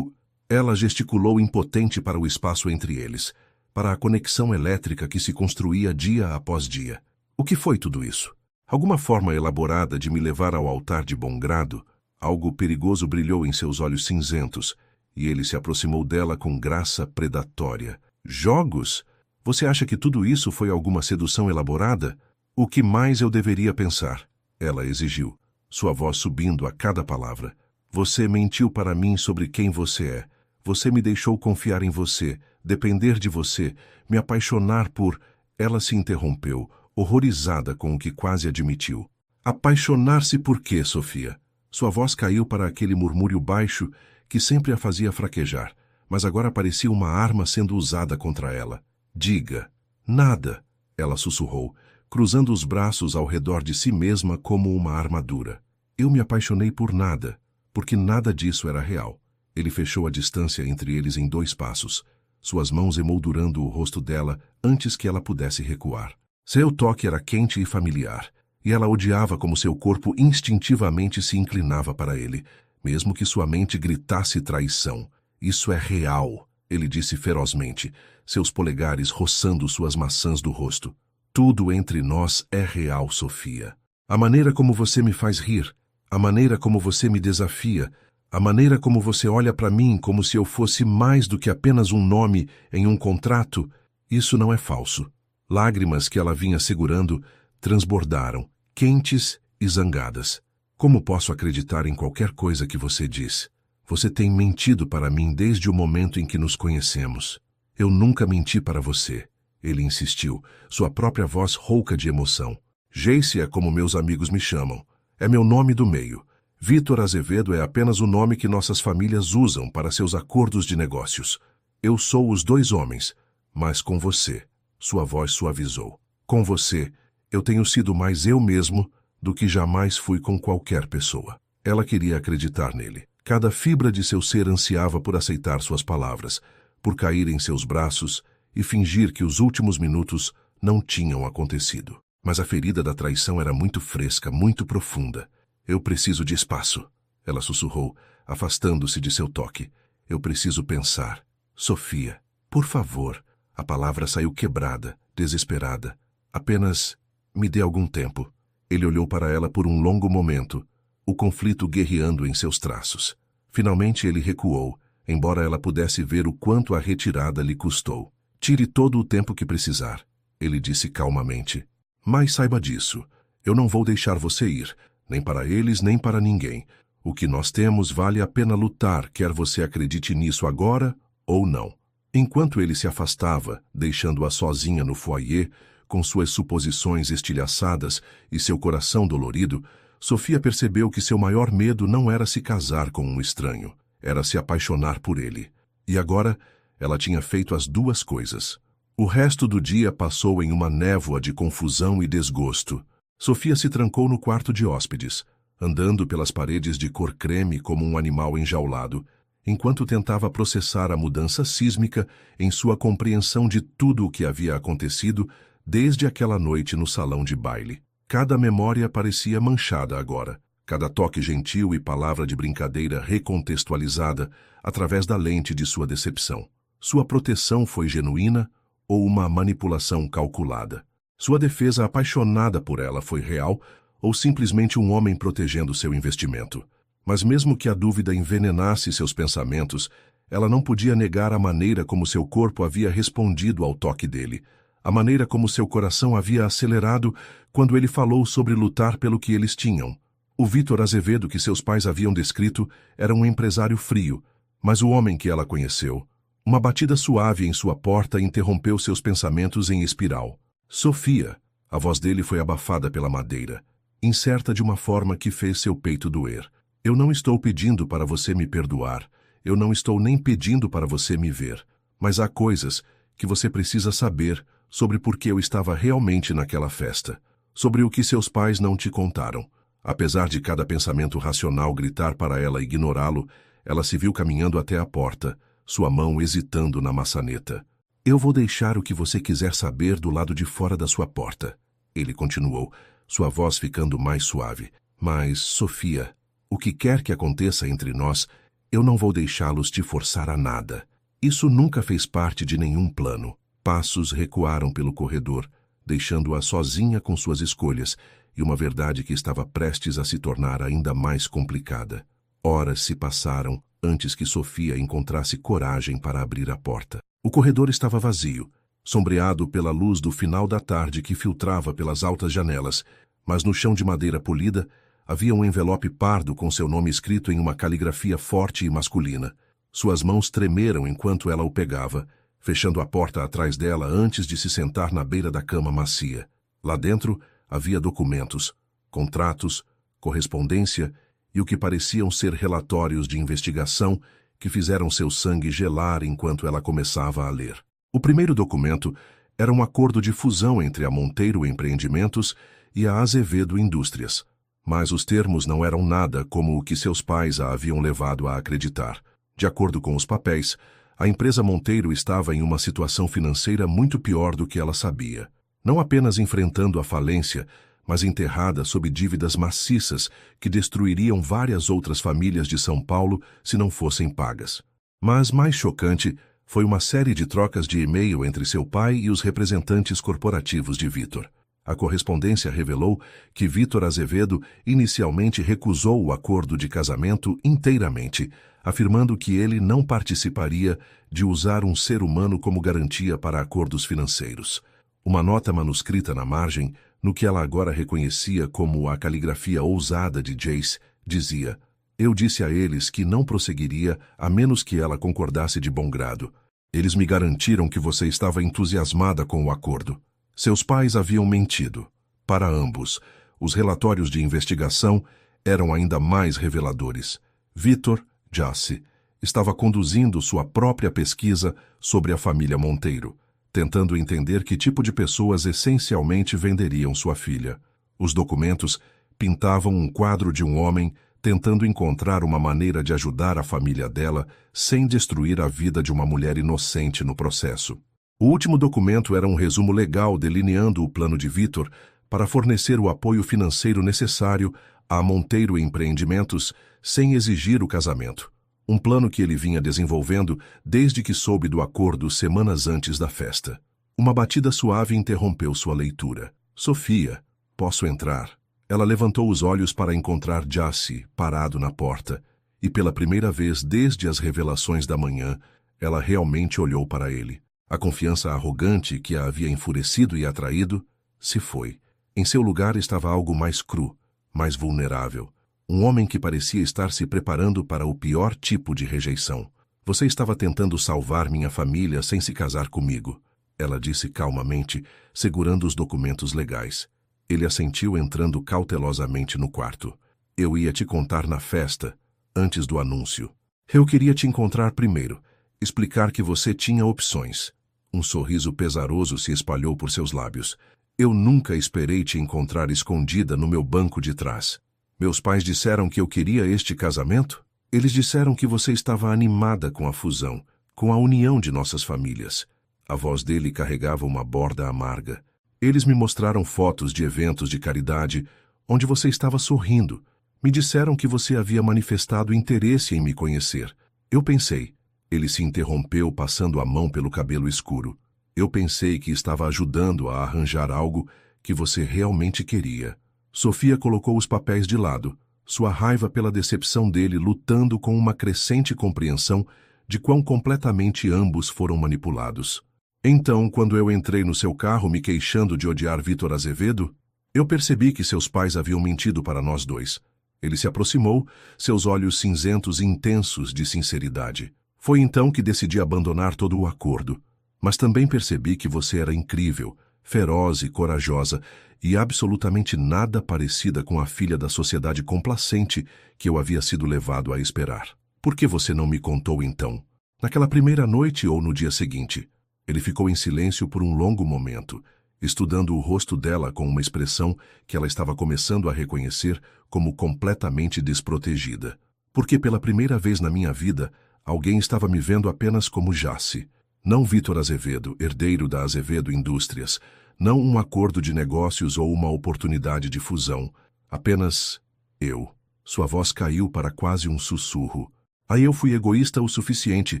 Speaker 1: Ela gesticulou impotente para o espaço entre eles, para a conexão elétrica que se construía dia após dia. O que foi tudo isso? Alguma forma elaborada de me levar ao altar de bom grado? Algo perigoso brilhou em seus olhos cinzentos, e ele se aproximou dela com graça predatória. Jogos? Você acha que tudo isso foi alguma sedução elaborada? O que mais eu deveria pensar? Ela exigiu, sua voz subindo a cada palavra. Você mentiu para mim sobre quem você é. Você me deixou confiar em você, depender de você, me apaixonar por... Ela se interrompeu, horrorizada com o que quase admitiu. Apaixonar-se por quê, Sofia? Sua voz caiu para aquele murmúrio baixo que sempre a fazia fraquejar, mas agora parecia uma arma sendo usada contra ela. Diga. Nada, ela sussurrou, cruzando os braços ao redor de si mesma como uma armadura. Eu me apaixonei por nada, porque nada disso era real. Ele fechou a distância entre eles em 2 passos, suas mãos emoldurando o rosto dela antes que ela pudesse recuar. Seu toque era quente e familiar, e ela odiava como seu corpo instintivamente se inclinava para ele, mesmo que sua mente gritasse traição. Isso é real, ele disse ferozmente, seus polegares roçando suas maçãs do rosto. Tudo entre nós é real, Sofia. A maneira como você me faz rir, a maneira como você me desafia, a maneira como você olha para mim como se eu fosse mais do que apenas um nome em um contrato, isso não é falso. Lágrimas que ela vinha segurando transbordaram, quentes e zangadas. Como posso acreditar em qualquer coisa que você diz? Você tem mentido para mim desde o momento em que nos conhecemos. Eu nunca menti para você, ele insistiu, sua própria voz rouca de emoção. Jace é como meus amigos me chamam. É meu nome do meio. Vítor Azevedo é apenas o nome que nossas famílias usam para seus acordos de negócios. Eu sou os 2 homens, mas com você, sua voz suavizou. Com você, eu tenho sido mais eu mesmo do que jamais fui com qualquer pessoa. Ela queria acreditar nele. Cada fibra de seu ser ansiava por aceitar suas palavras, por cair em seus braços e fingir que os últimos minutos não tinham acontecido. Mas a ferida da traição era muito fresca, muito profunda. Eu preciso de espaço, ela sussurrou, afastando-se de seu toque. Eu preciso pensar. Sofia, por favor. A palavra saiu quebrada, desesperada. Apenas me dê algum tempo. Ele olhou para ela por um longo momento, o conflito guerreando em seus traços. Finalmente ele recuou, embora ela pudesse ver o quanto a retirada lhe custou. Tire todo o tempo que precisar, ele disse calmamente. Mas saiba disso, eu não vou deixar você ir, nem para eles nem para ninguém. O que nós temos vale a pena lutar, quer você acredite nisso agora ou não. Enquanto ele se afastava, deixando-a sozinha no foyer, com suas suposições estilhaçadas e seu coração dolorido, Sofia percebeu que seu maior medo não era se casar com um estranho, era se apaixonar por ele. E agora, ela tinha feito as duas coisas. O resto do dia passou em uma névoa de confusão e desgosto. Sofia se trancou no quarto de hóspedes, andando pelas paredes de cor creme como um animal enjaulado, enquanto tentava processar a mudança sísmica em sua compreensão de tudo o que havia acontecido desde aquela noite no salão de baile. Cada memória parecia manchada agora, cada toque gentil e palavra de brincadeira recontextualizada através da lente de sua decepção. Sua proteção foi genuína ou uma manipulação calculada? Sua defesa apaixonada por ela foi real ou simplesmente um homem protegendo seu investimento? Mas mesmo que a dúvida envenenasse seus pensamentos, ela não podia negar a maneira como seu corpo havia respondido ao toque dele, a maneira como seu coração havia acelerado quando ele falou sobre lutar pelo que eles tinham. O Vítor Azevedo que seus pais haviam descrito era um empresário frio, mas o homem que ela conheceu, uma batida suave em sua porta interrompeu seus pensamentos em espiral. Sofia, a voz dele foi abafada pela madeira, incerta de uma forma que fez seu peito doer. Eu não estou pedindo para você me perdoar, eu não estou nem pedindo para você me ver, mas há coisas que você precisa saber sobre por que eu estava realmente naquela festa, sobre o que seus pais não te contaram. Apesar de cada pensamento racional gritar para ela ignorá-lo, ela se viu caminhando até a porta, sua mão hesitando na maçaneta. Eu vou deixar o que você quiser saber do lado de fora da sua porta, ele continuou, sua voz ficando mais suave. Mas, Sofia, o que quer que aconteça entre nós, eu não vou deixá-los te forçar a nada. Isso nunca fez parte de nenhum plano. Passos recuaram pelo corredor, deixando-a sozinha com suas escolhas e uma verdade que estava prestes a se tornar ainda mais complicada. Horas se passaram antes que Sofia encontrasse coragem para abrir a porta. O corredor estava vazio, sombreado pela luz do final da tarde que filtrava pelas altas janelas, mas no chão de madeira polida havia um envelope pardo com seu nome escrito em uma caligrafia forte e masculina. Suas mãos tremeram enquanto ela o pegava, fechando a porta atrás dela antes de se sentar na beira da cama macia. Lá dentro havia documentos, contratos, correspondência e o que pareciam ser relatórios de investigação que fizeram seu sangue gelar enquanto ela começava a ler. O primeiro documento era um acordo de fusão entre a Monteiro Empreendimentos e a Azevedo Indústrias, mas os termos não eram nada como o que seus pais a haviam levado a acreditar. De acordo com os papéis, a empresa Monteiro estava em uma situação financeira muito pior do que ela sabia, não apenas enfrentando a falência, mas enterrada sob dívidas maciças que destruiriam várias outras famílias de São Paulo se não fossem pagas. Mas mais chocante foi uma série de trocas de e-mail entre seu pai e os representantes corporativos de Vítor. A correspondência revelou que Vítor Azevedo inicialmente recusou o acordo de casamento inteiramente, afirmando que ele não participaria de usar um ser humano como garantia para acordos financeiros. Uma nota manuscrita na margem, no que ela agora reconhecia como a caligrafia ousada de Jace, dizia: Eu disse a eles que não prosseguiria a menos que ela concordasse de bom grado. Eles me garantiram que você estava entusiasmada com o acordo. Seus pais haviam mentido. Para ambos, os relatórios de investigação eram ainda mais reveladores. Vítor, Jace, estava conduzindo sua própria pesquisa sobre a família Monteiro, tentando entender que tipo de pessoas essencialmente venderiam sua filha. Os documentos pintavam um quadro de um homem tentando encontrar uma maneira de ajudar a família dela sem destruir a vida de uma mulher inocente no processo. O último documento era um resumo legal delineando o plano de Vitor para fornecer o apoio financeiro necessário a Monteiro Empreendimentos sem exigir o casamento. Um plano que ele vinha desenvolvendo desde que soube do acordo semanas antes da festa. Uma batida suave interrompeu sua leitura. Sofia, posso entrar? Ela levantou os olhos para encontrar Jaci parado na porta, e pela primeira vez desde as revelações da manhã, ela realmente olhou para ele. A confiança arrogante que a havia enfurecido e atraído se foi. Em seu lugar estava algo mais cru, mais vulnerável. Um homem que parecia estar se preparando para o pior tipo de rejeição. Você estava tentando salvar minha família sem se casar comigo, ela disse calmamente, segurando os documentos legais. Ele assentiu entrando cautelosamente no quarto. Eu ia te contar na festa, antes do anúncio. Eu queria te encontrar primeiro, explicar que você tinha opções. Um sorriso pesaroso se espalhou por seus lábios. Eu nunca esperei te encontrar escondida no meu banco de trás. Meus pais disseram que eu queria este casamento? Eles disseram que você estava animada com a fusão, com a união de nossas famílias. A voz dele carregava uma borda amarga. Eles me mostraram fotos de eventos de caridade, onde você estava sorrindo. Me disseram que você havia manifestado interesse em me conhecer. Eu pensei. Ele se interrompeu, passando a mão pelo cabelo escuro. Eu pensei que estava ajudando a arranjar algo que você realmente queria. Sofia colocou os papéis de lado, sua raiva pela decepção dele lutando com uma crescente compreensão de quão completamente ambos foram manipulados. Então, quando eu entrei no seu carro me queixando de odiar Vitor Azevedo, eu percebi que seus pais haviam mentido para nós dois. Ele se aproximou, seus olhos cinzentos e intensos de sinceridade. Foi então que decidi abandonar todo o acordo. Mas também percebi que você era incrível, feroz e corajosa, e absolutamente nada parecida com a filha da sociedade complacente que eu havia sido levado a esperar. Por que você não me contou então? Naquela primeira noite ou no dia seguinte? Ele ficou em silêncio por um longo momento, estudando o rosto dela com uma expressão que ela estava começando a reconhecer como completamente desprotegida. Porque pela primeira vez na minha vida, alguém estava me vendo apenas como Jaci. Não Vitor Azevedo, herdeiro da Azevedo Indústrias, não um acordo de negócios ou uma oportunidade de fusão. Apenas eu. Sua voz caiu para quase um sussurro. Aí eu fui egoísta o suficiente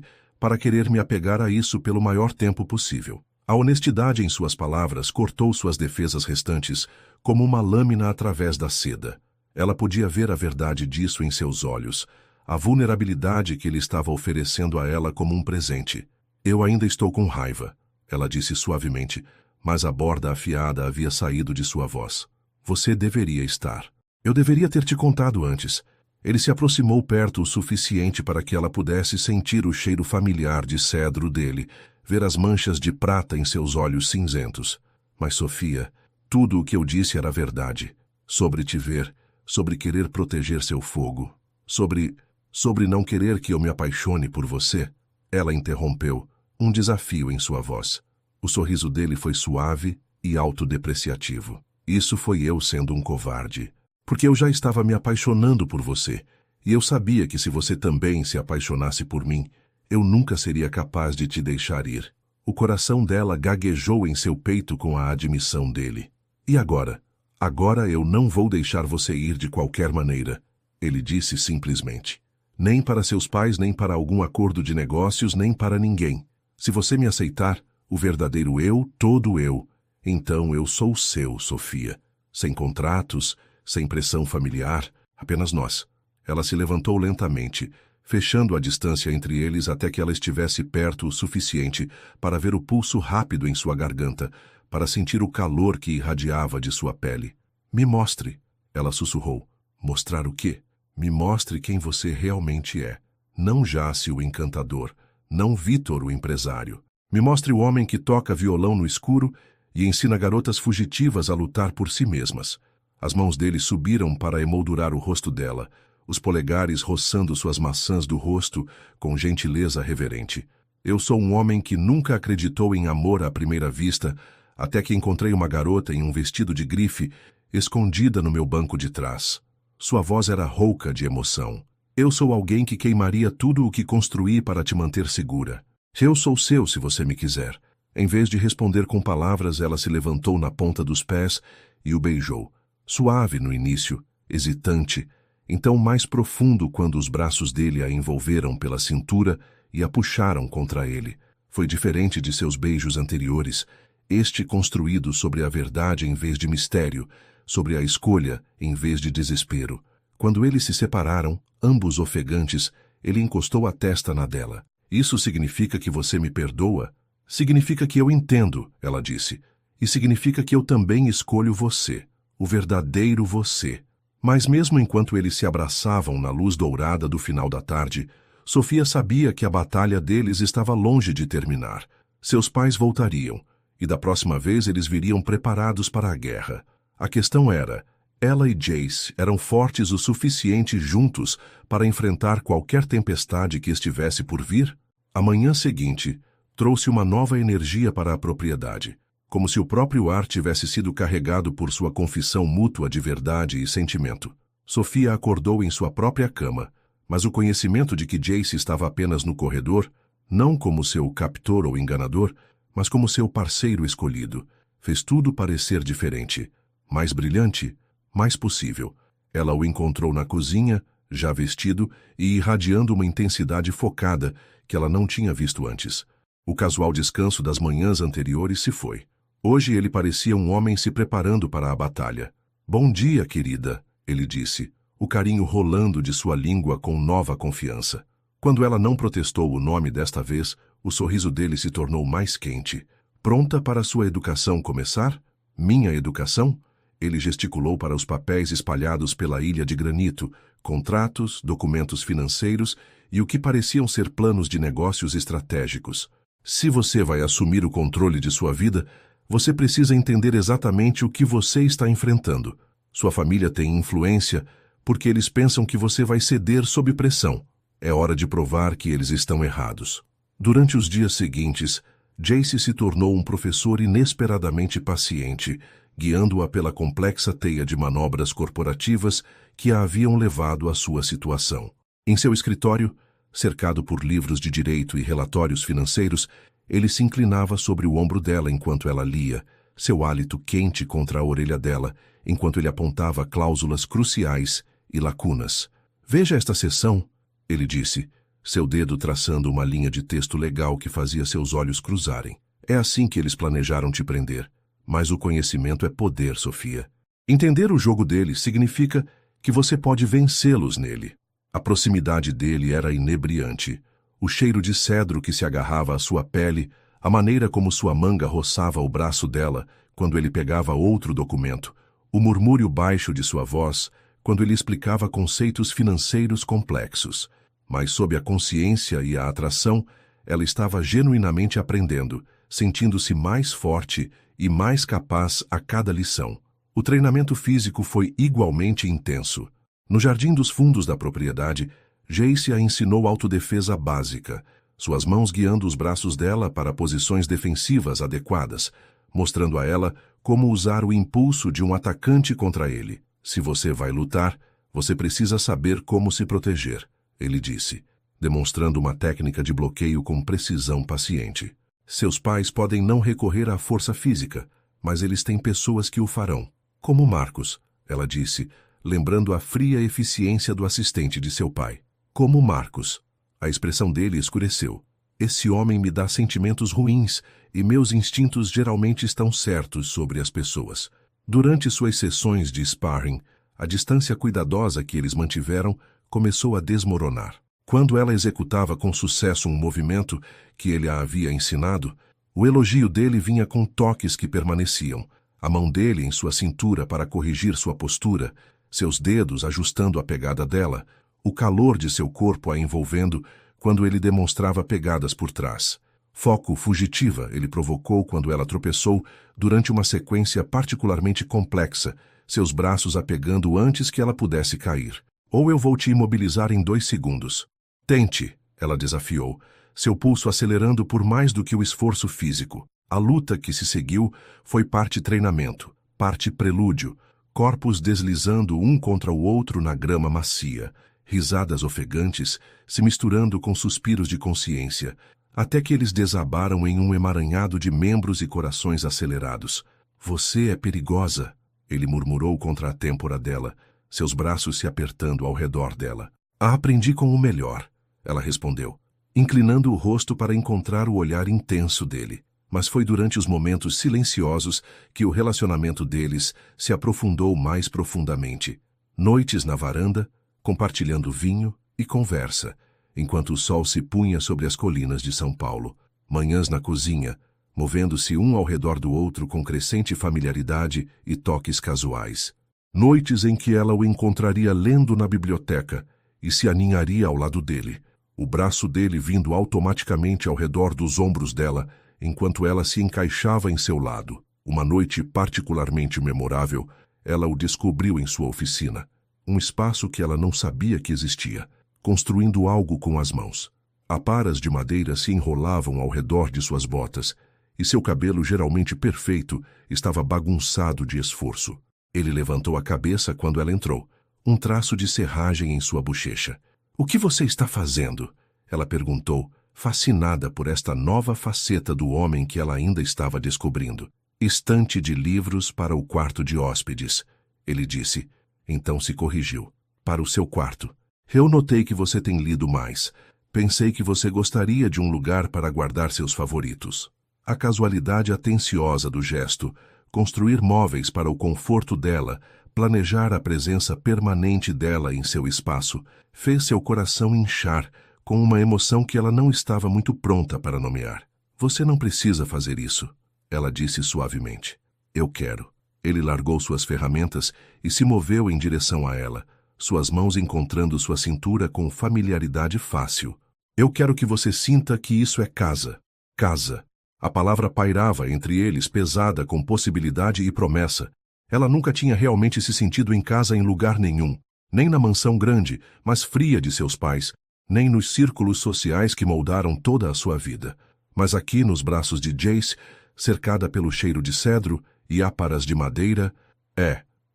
Speaker 1: para querer me apegar a isso pelo maior tempo possível. A honestidade em suas palavras cortou suas defesas restantes como uma lâmina através da seda. Ela podia ver a verdade disso em seus olhos, a vulnerabilidade que ele estava oferecendo a ela como um presente. Eu ainda estou com raiva, ela disse suavemente, mas a borda afiada havia saído de sua voz. Você deveria estar. Eu deveria ter te contado antes. Ele se aproximou perto o suficiente para que ela pudesse sentir o cheiro familiar de cedro dele, ver as manchas de prata em seus olhos cinzentos. Mas, Sofia, tudo o que eu disse era verdade. Sobre te ver, sobre querer proteger seu fogo, sobre não querer que eu me apaixone por você. Ela interrompeu, um desafio em sua voz. O sorriso dele foi suave e autodepreciativo. Isso foi eu sendo um covarde. Porque eu já estava me apaixonando por você, e eu sabia que se você também se apaixonasse por mim, eu nunca seria capaz de te deixar ir. O coração dela gaguejou em seu peito com a admissão dele. E agora? Agora eu não vou deixar você ir de qualquer maneira, ele disse simplesmente. Nem para seus pais, nem para algum acordo de negócios, nem para ninguém. Se você me aceitar, o verdadeiro eu, todo eu, então eu sou seu, Sofia. Sem contratos, sem pressão familiar, apenas nós. Ela se levantou lentamente, fechando a distância entre eles até que ela estivesse perto o suficiente para ver o pulso rápido em sua garganta, para sentir o calor que irradiava de sua pele. Me mostre, ela sussurrou. Mostrar o quê? Me mostre quem você realmente é. Não Jaci o encantador, não Vitor o empresário. Me mostre o homem que toca violão no escuro e ensina garotas fugitivas a lutar por si mesmas. As mãos dele subiram para emoldurar o rosto dela, os polegares roçando suas maçãs do rosto com gentileza reverente. Eu sou um homem que nunca acreditou em amor à primeira vista, até que encontrei uma garota em um vestido de grife, escondida no meu banco de trás. Sua voz era rouca de emoção. Eu sou alguém que queimaria tudo o que construí para te manter segura. Eu sou seu se você me quiser. Em vez de responder com palavras, ela se levantou na ponta dos pés e o beijou. Suave no início, hesitante, então mais profundo quando os braços dele a envolveram pela cintura e a puxaram contra ele. Foi diferente de seus beijos anteriores, este construído sobre a verdade em vez de mistério, sobre a escolha em vez de desespero. Quando eles se separaram, ambos ofegantes, ele encostou a testa na dela. Isso significa que você me perdoa? Significa que eu entendo, ela disse. E significa que eu também escolho você, o verdadeiro você. Mas mesmo enquanto eles se abraçavam na luz dourada do final da tarde, Sofia sabia que a batalha deles estava longe de terminar. Seus pais voltariam, e da próxima vez eles viriam preparados para a guerra. A questão era, ela e Jace eram fortes o suficiente juntos para enfrentar qualquer tempestade que estivesse por vir? A manhã seguinte trouxe uma nova energia para a propriedade, como se o próprio ar tivesse sido carregado por sua confissão mútua de verdade e sentimento. Sofia acordou em sua própria cama, mas o conhecimento de que Jace estava apenas no corredor, não como seu captor ou enganador, mas como seu parceiro escolhido, fez tudo parecer diferente, mais brilhante, mais possível. Ela o encontrou na cozinha, já vestido e irradiando uma intensidade focada que ela não tinha visto antes. O casual descanso das manhãs anteriores se foi. Hoje ele parecia um homem se preparando para a batalha. Bom dia, querida, ele disse, o carinho rolando de sua língua com nova confiança. Quando ela não protestou o nome desta vez, o sorriso dele se tornou mais quente. Pronta para sua educação começar? Minha educação? Ele gesticulou para os papéis espalhados pela ilha de granito, contratos, documentos financeiros e o que pareciam ser planos de negócios estratégicos. Se você vai assumir o controle de sua vida, você precisa entender exatamente o que você está enfrentando. Sua família tem influência porque eles pensam que você vai ceder sob pressão. É hora de provar que eles estão errados. Durante os dias seguintes, Jace se tornou um professor inesperadamente paciente, guiando-a pela complexa teia de manobras corporativas que a haviam levado à sua situação. Em seu escritório, cercado por livros de direito e relatórios financeiros, ele se inclinava sobre o ombro dela enquanto ela lia, seu hálito quente contra a orelha dela, enquanto ele apontava cláusulas cruciais e lacunas. Veja esta seção, ele disse, seu dedo traçando uma linha de texto legal que fazia seus olhos cruzarem. É assim que eles planejaram te prender. Mas o conhecimento é poder, Sofia. Entender o jogo deles significa que você pode vencê-los nele. A proximidade dele era inebriante. O cheiro de cedro que se agarrava à sua pele, a maneira como sua manga roçava o braço dela quando ele pegava outro documento, o murmúrio baixo de sua voz quando ele explicava conceitos financeiros complexos. Mas sob a consciência e a atração, ela estava genuinamente aprendendo, sentindo-se mais forte e mais capaz a cada lição. O treinamento físico foi igualmente intenso. No jardim dos fundos da propriedade, Jace a ensinou autodefesa básica, suas mãos guiando os braços dela para posições defensivas adequadas, mostrando a ela como usar o impulso de um atacante contra ele. Se você vai lutar, você precisa saber como se proteger, ele disse, demonstrando uma técnica de bloqueio com precisão paciente. Seus pais podem não recorrer à força física, mas eles têm pessoas que o farão. Como Marcos, ela disse, lembrando a fria eficiência do assistente de seu pai. Como Marcos. A expressão dele escureceu. Esse homem me dá sentimentos ruins e meus instintos geralmente estão certos sobre as pessoas. Durante suas sessões de sparring, a distância cuidadosa que eles mantiveram começou a desmoronar. Quando ela executava com sucesso um movimento que ele a havia ensinado, o elogio dele vinha com toques que permaneciam, a mão dele em sua cintura para corrigir sua postura, seus dedos ajustando a pegada dela, o calor de seu corpo a envolvendo quando ele demonstrava pegadas por trás. Foco fugitiva ele provocou quando ela tropeçou durante uma sequência particularmente complexa, seus braços a pegando antes que ela pudesse cair. Ou eu vou te imobilizar em 2 segundos. Tente, ela desafiou, seu pulso acelerando por mais do que o esforço físico. A luta que se seguiu foi parte treinamento, parte prelúdio, corpos deslizando um contra o outro na grama macia, risadas ofegantes se misturando com suspiros de consciência, até que eles desabaram em um emaranhado de membros e corações acelerados. Você é perigosa, ele murmurou contra a têmpora dela, seus braços se apertando ao redor dela. Aprendi com o melhor, ela respondeu, inclinando o rosto para encontrar o olhar intenso dele. Mas foi durante os momentos silenciosos que o relacionamento deles se aprofundou mais profundamente. Noites na varanda, compartilhando vinho e conversa, enquanto o sol se punha sobre as colinas de São Paulo. Manhãs na cozinha, movendo-se um ao redor do outro com crescente familiaridade e toques casuais. Noites em que ela o encontraria lendo na biblioteca e se aninharia ao lado dele, o braço dele vindo automaticamente ao redor dos ombros dela, enquanto ela se encaixava em seu lado. Uma noite particularmente memorável, ela o descobriu em sua oficina, um espaço que ela não sabia que existia, construindo algo com as mãos. Aparas de madeira se enrolavam ao redor de suas botas, e seu cabelo, geralmente perfeito, estava bagunçado de esforço. Ele levantou a cabeça quando ela entrou, um traço de serragem em sua bochecha. — O que você está fazendo? Ela perguntou, fascinada por esta nova faceta do homem que ela ainda estava descobrindo. Estante de livros para o quarto de hóspedes, ele disse. Então se corrigiu. Para o seu quarto. Eu notei que você tem lido mais. Pensei que você gostaria de um lugar para guardar seus favoritos. A casualidade atenciosa do gesto, construir móveis para o conforto dela, planejar a presença permanente dela em seu espaço, fez seu coração inchar com uma emoção que ela não estava muito pronta para nomear. Você não precisa fazer isso, ela disse suavemente. Eu quero. Ele largou suas ferramentas e se moveu em direção a ela, suas mãos encontrando sua cintura com familiaridade fácil. Eu quero que você sinta que isso é casa. Casa. A palavra pairava entre eles, pesada com possibilidade e promessa. Ela nunca tinha realmente se sentido em casa em lugar nenhum, nem na mansão grande, mas fria de seus pais, nem nos círculos sociais que moldaram toda a sua vida. Mas aqui nos braços de Jace, cercada pelo cheiro de cedro e áparas de madeira,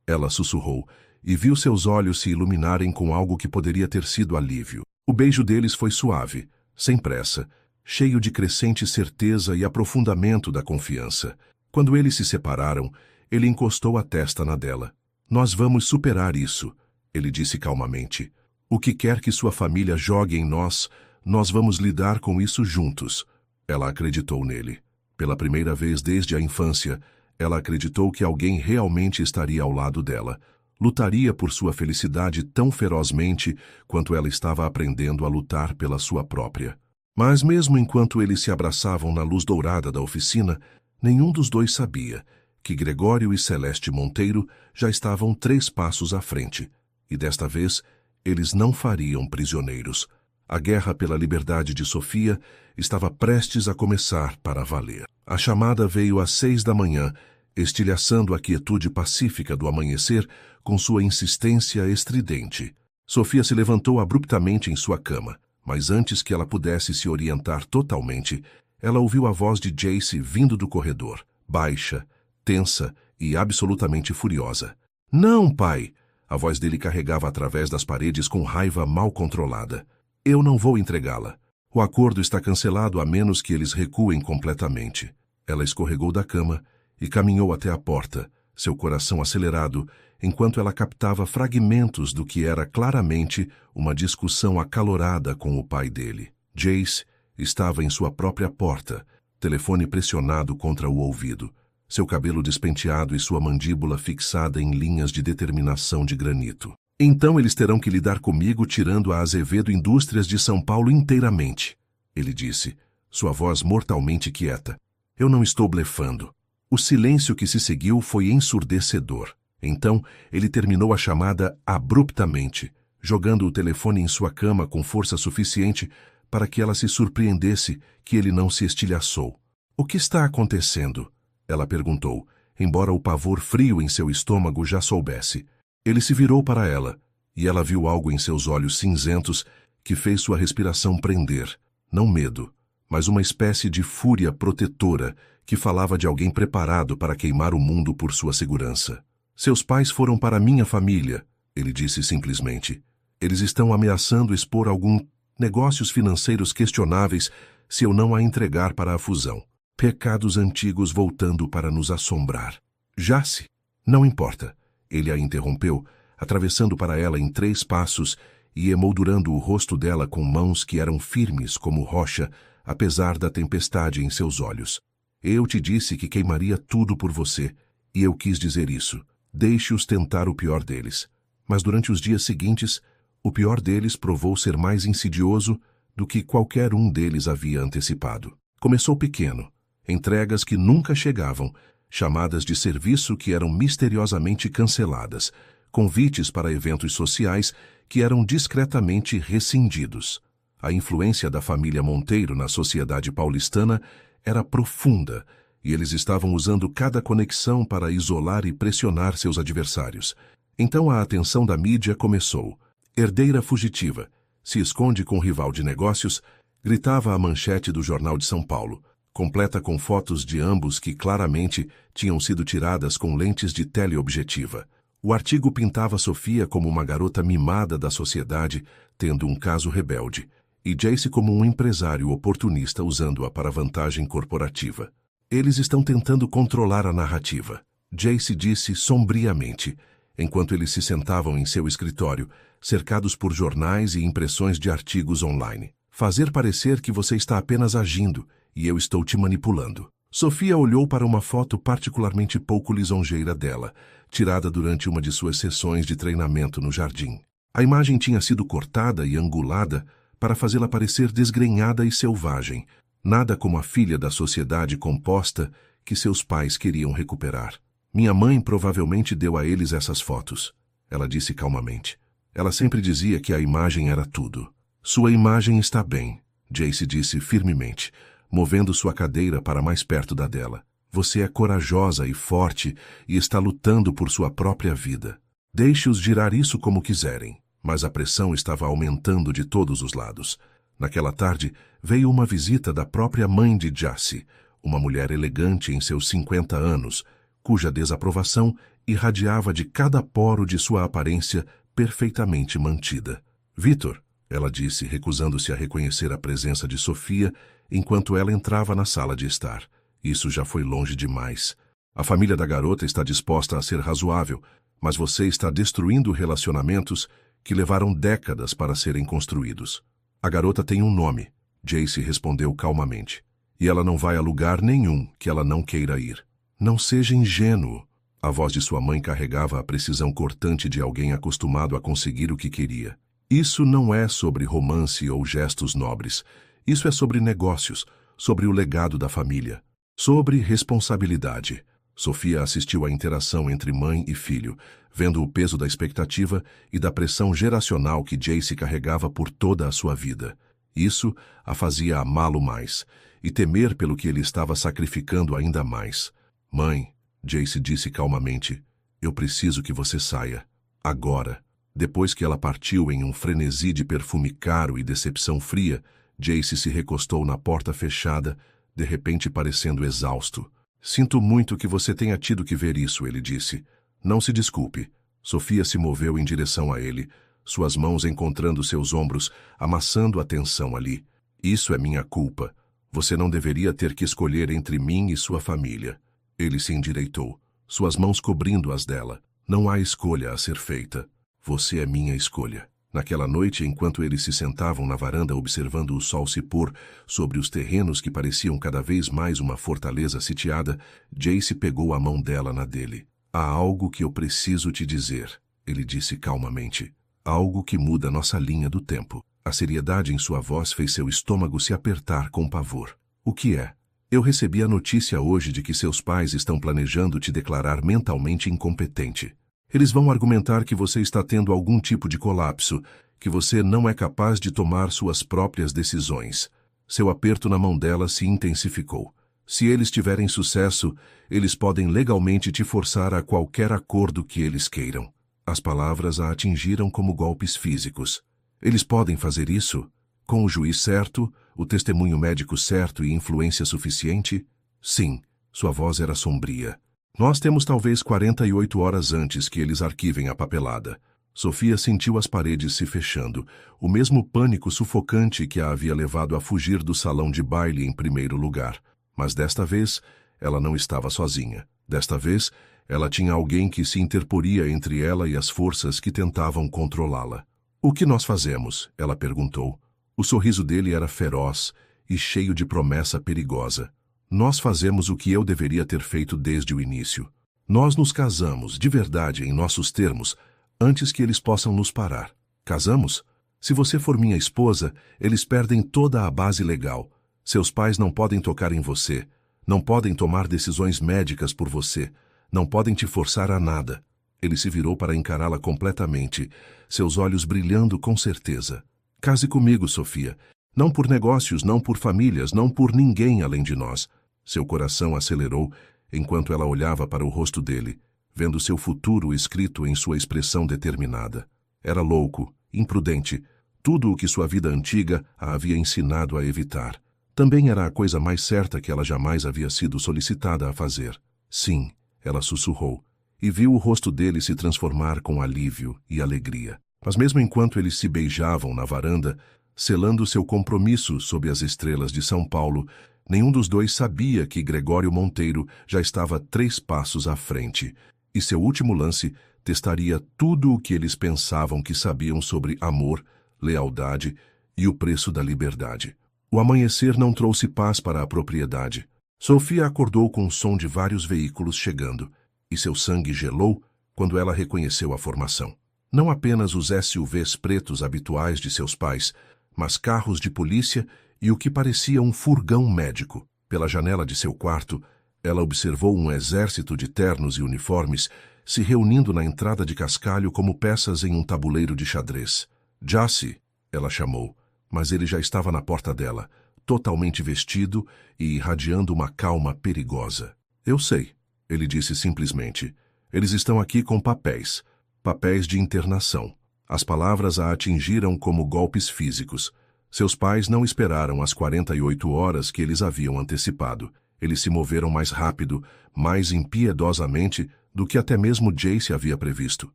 Speaker 1: ela sussurrou, e viu seus olhos se iluminarem com algo que poderia ter sido alívio. O beijo deles foi suave, sem pressa, cheio de crescente certeza e aprofundamento da confiança. Quando eles se separaram, ele encostou a testa na dela. Nós vamos superar isso, ele disse calmamente. O que quer que sua família jogue em nós, nós vamos lidar com isso juntos. Ela acreditou nele. Pela primeira vez desde a infância, ela acreditou que alguém realmente estaria ao lado dela, lutaria por sua felicidade tão ferozmente quanto ela estava aprendendo a lutar pela sua própria. Mas mesmo enquanto eles se abraçavam na luz dourada da oficina, nenhum dos dois sabia que Gregório e Celeste Monteiro já estavam 3 passos à frente, e desta vez eles não fariam prisioneiros. A guerra pela liberdade de Sofia estava prestes a começar para valer. A chamada veio às 6 da manhã, estilhaçando a quietude pacífica do amanhecer com sua insistência estridente. Sofia se levantou abruptamente em sua cama, mas antes que ela pudesse se orientar totalmente, ela ouviu a voz de Jace vindo do corredor, baixa, tensa e absolutamente furiosa. — Não, pai! A voz dele carregava através das paredes com raiva mal controlada. — Eu não vou entregá-la. O acordo está cancelado a menos que eles recuem completamente. Ela escorregou da cama e caminhou até a porta, seu coração acelerado, enquanto ela captava fragmentos do que era claramente uma discussão acalorada com o pai dele. Jace estava em sua própria porta, telefone pressionado contra o ouvido, seu cabelo despenteado e sua mandíbula fixada em linhas de determinação de granito. — Então eles terão que lidar comigo tirando a Azevedo Indústrias de São Paulo inteiramente, ele disse, sua voz mortalmente quieta. Eu não estou blefando. O silêncio que se seguiu foi ensurdecedor. Então, ele terminou a chamada abruptamente, jogando o telefone em sua cama com força suficiente para que ela se surpreendesse que ele não se estilhaçou. — O que está acontecendo? Ela perguntou, embora o pavor frio em seu estômago já soubesse. Ele se virou para ela, e ela viu algo em seus olhos cinzentos que fez sua respiração prender. Não medo, mas uma espécie de fúria protetora que falava de alguém preparado para queimar o mundo por sua segurança. Seus pais foram para minha família, ele disse simplesmente. Eles estão ameaçando expor alguns negócios financeiros questionáveis se eu não a entregar para a fusão. Pecados antigos voltando para nos assombrar. Jace, não importa. Ele a interrompeu, atravessando para ela em 3 passos e emoldurando o rosto dela com mãos que eram firmes como rocha, apesar da tempestade em seus olhos. Eu te disse que queimaria tudo por você, e eu quis dizer isso. Deixe-os tentar o pior deles. Mas durante os dias seguintes, o pior deles provou ser mais insidioso do que qualquer um deles havia antecipado. Começou pequeno, entregas que nunca chegavam, chamadas de serviço que eram misteriosamente canceladas, convites para eventos sociais que eram discretamente rescindidos. A influência da família Monteiro na sociedade paulistana era profunda, e eles estavam usando cada conexão para isolar e pressionar seus adversários. Então a atenção da mídia começou. Herdeira fugitiva, se esconde com rival de negócios, gritava a manchete do Jornal de São Paulo, completa com fotos de ambos que claramente tinham sido tiradas com lentes de teleobjetiva. O artigo pintava Sofia como uma garota mimada da sociedade, tendo um caso rebelde, e Jace como um empresário oportunista usando-a para vantagem corporativa. Eles estão tentando controlar a narrativa, Jace disse sombriamente, enquanto eles se sentavam em seu escritório, cercados por jornais e impressões de artigos online. Fazer parecer que você está apenas agindo, e eu estou te manipulando. Sofia olhou para uma foto particularmente pouco lisonjeira dela, tirada durante uma de suas sessões de treinamento no jardim. A imagem tinha sido cortada e angulada para fazê-la parecer desgrenhada e selvagem, nada como a filha da sociedade composta que seus pais queriam recuperar. Minha mãe provavelmente deu a eles essas fotos, ela disse calmamente. Ela sempre dizia que a imagem era tudo. Sua imagem está bem, Jace disse firmemente, movendo sua cadeira para mais perto da dela. Você é corajosa e forte e está lutando por sua própria vida. Deixe-os girar isso como quiserem. Mas a pressão estava aumentando de todos os lados. Naquela tarde, veio uma visita da própria mãe de Jace, uma mulher elegante em seus 50 anos, cuja desaprovação irradiava de cada poro de sua aparência perfeitamente mantida. Vitor, ela disse, recusando-se a reconhecer a presença de Sofia enquanto ela entrava na sala de estar. Isso já foi longe demais. A família da garota está disposta a ser razoável, mas você está destruindo relacionamentos que levaram décadas para serem construídos. A garota tem um nome, Jace respondeu calmamente, e ela não vai a lugar nenhum que ela não queira ir. Não seja ingênuo. A voz de sua mãe carregava a precisão cortante de alguém acostumado a conseguir o que queria. Isso não é sobre romance ou gestos nobres. Isso é sobre negócios, sobre o legado da família, sobre responsabilidade. Sofia assistiu à interação entre mãe e filho, vendo o peso da expectativa e da pressão geracional que Jace carregava por toda a sua vida. Isso a fazia amá-lo mais, e temer pelo que ele estava sacrificando ainda mais. Mãe, Jace disse calmamente, eu preciso que você saia. Agora. Depois que ela partiu em um frenesi de perfume caro e decepção fria, Jace se recostou na porta fechada, de repente parecendo exausto. Sinto muito que você tenha tido que ver isso, ele disse. Não se desculpe. Sofia se moveu em direção a ele, suas mãos encontrando seus ombros, amassando a tensão ali. Isso é minha culpa. Você não deveria ter que escolher entre mim e sua família. Ele se endireitou, suas mãos cobrindo as dela. Não há escolha a ser feita. Você é minha escolha. Naquela noite, enquanto eles se sentavam na varanda observando o sol se pôr sobre os terrenos que pareciam cada vez mais uma fortaleza sitiada, Jace pegou a mão dela na dele. Há algo que eu preciso te dizer, ele disse calmamente. Algo que muda nossa linha do tempo. A seriedade em sua voz fez seu estômago se apertar com pavor. O que é? Eu recebi a notícia hoje de que seus pais estão planejando te declarar mentalmente incompetente. Eles vão argumentar que você está tendo algum tipo de colapso, que você não é capaz de tomar suas próprias decisões. Seu aperto na mão dela se intensificou. Se eles tiverem sucesso, eles podem legalmente te forçar a qualquer acordo que eles queiram. As palavras a atingiram como golpes físicos. Eles podem fazer isso? Com o juiz certo, o testemunho médico certo e influência suficiente? Sim, sua voz era sombria. Nós temos talvez 48 horas antes que eles arquivem a papelada. Sofia sentiu as paredes se fechando, o mesmo pânico sufocante que a havia levado a fugir do salão de baile em primeiro lugar. Mas desta vez, ela não estava sozinha. Desta vez, ela tinha alguém que se interporia entre ela e as forças que tentavam controlá-la. "O que nós fazemos?" ela perguntou. O sorriso dele era feroz e cheio de promessa perigosa. "Nós fazemos o que eu deveria ter feito desde o início. Nós nos casamos, de verdade, em nossos termos, antes que eles possam nos parar. Casamos? Se você for minha esposa, eles perdem toda a base legal. Seus pais não podem tocar em você, não podem tomar decisões médicas por você, não podem te forçar a nada." Ele se virou para encará-la completamente, seus olhos brilhando com certeza. "Case comigo, Sofia. Não por negócios, não por famílias, não por ninguém além de nós." Seu coração acelerou enquanto ela olhava para o rosto dele, vendo seu futuro escrito em sua expressão determinada. Era louco, imprudente, tudo o que sua vida antiga a havia ensinado a evitar. Também era a coisa mais certa que ela jamais havia sido solicitada a fazer. "Sim", ela sussurrou, e viu o rosto dele se transformar com alívio e alegria. Mas mesmo enquanto eles se beijavam na varanda, selando seu compromisso sob as estrelas de São Paulo, nenhum dos dois sabia que Gregório Monteiro já estava 3 passos à frente, e seu último lance testaria tudo o que eles pensavam que sabiam sobre amor, lealdade e o preço da liberdade. O amanhecer não trouxe paz para a propriedade. Sofia acordou com o som de vários veículos chegando, e seu sangue gelou quando ela reconheceu a formação. Não apenas os SUVs pretos habituais de seus pais, mas carros de polícia e o que parecia um furgão médico. Pela janela de seu quarto, ela observou um exército de ternos e uniformes se reunindo na entrada de cascalho como peças em um tabuleiro de xadrez. "Jace", ela chamou, mas ele já estava na porta dela, totalmente vestido e irradiando uma calma perigosa. "Eu sei", ele disse simplesmente. "Eles estão aqui com papéis. Papéis de internação." As palavras a atingiram como golpes físicos. Seus pais não esperaram as 48 horas que eles haviam antecipado. Eles se moveram mais rápido, mais impiedosamente do que até mesmo Jace havia previsto.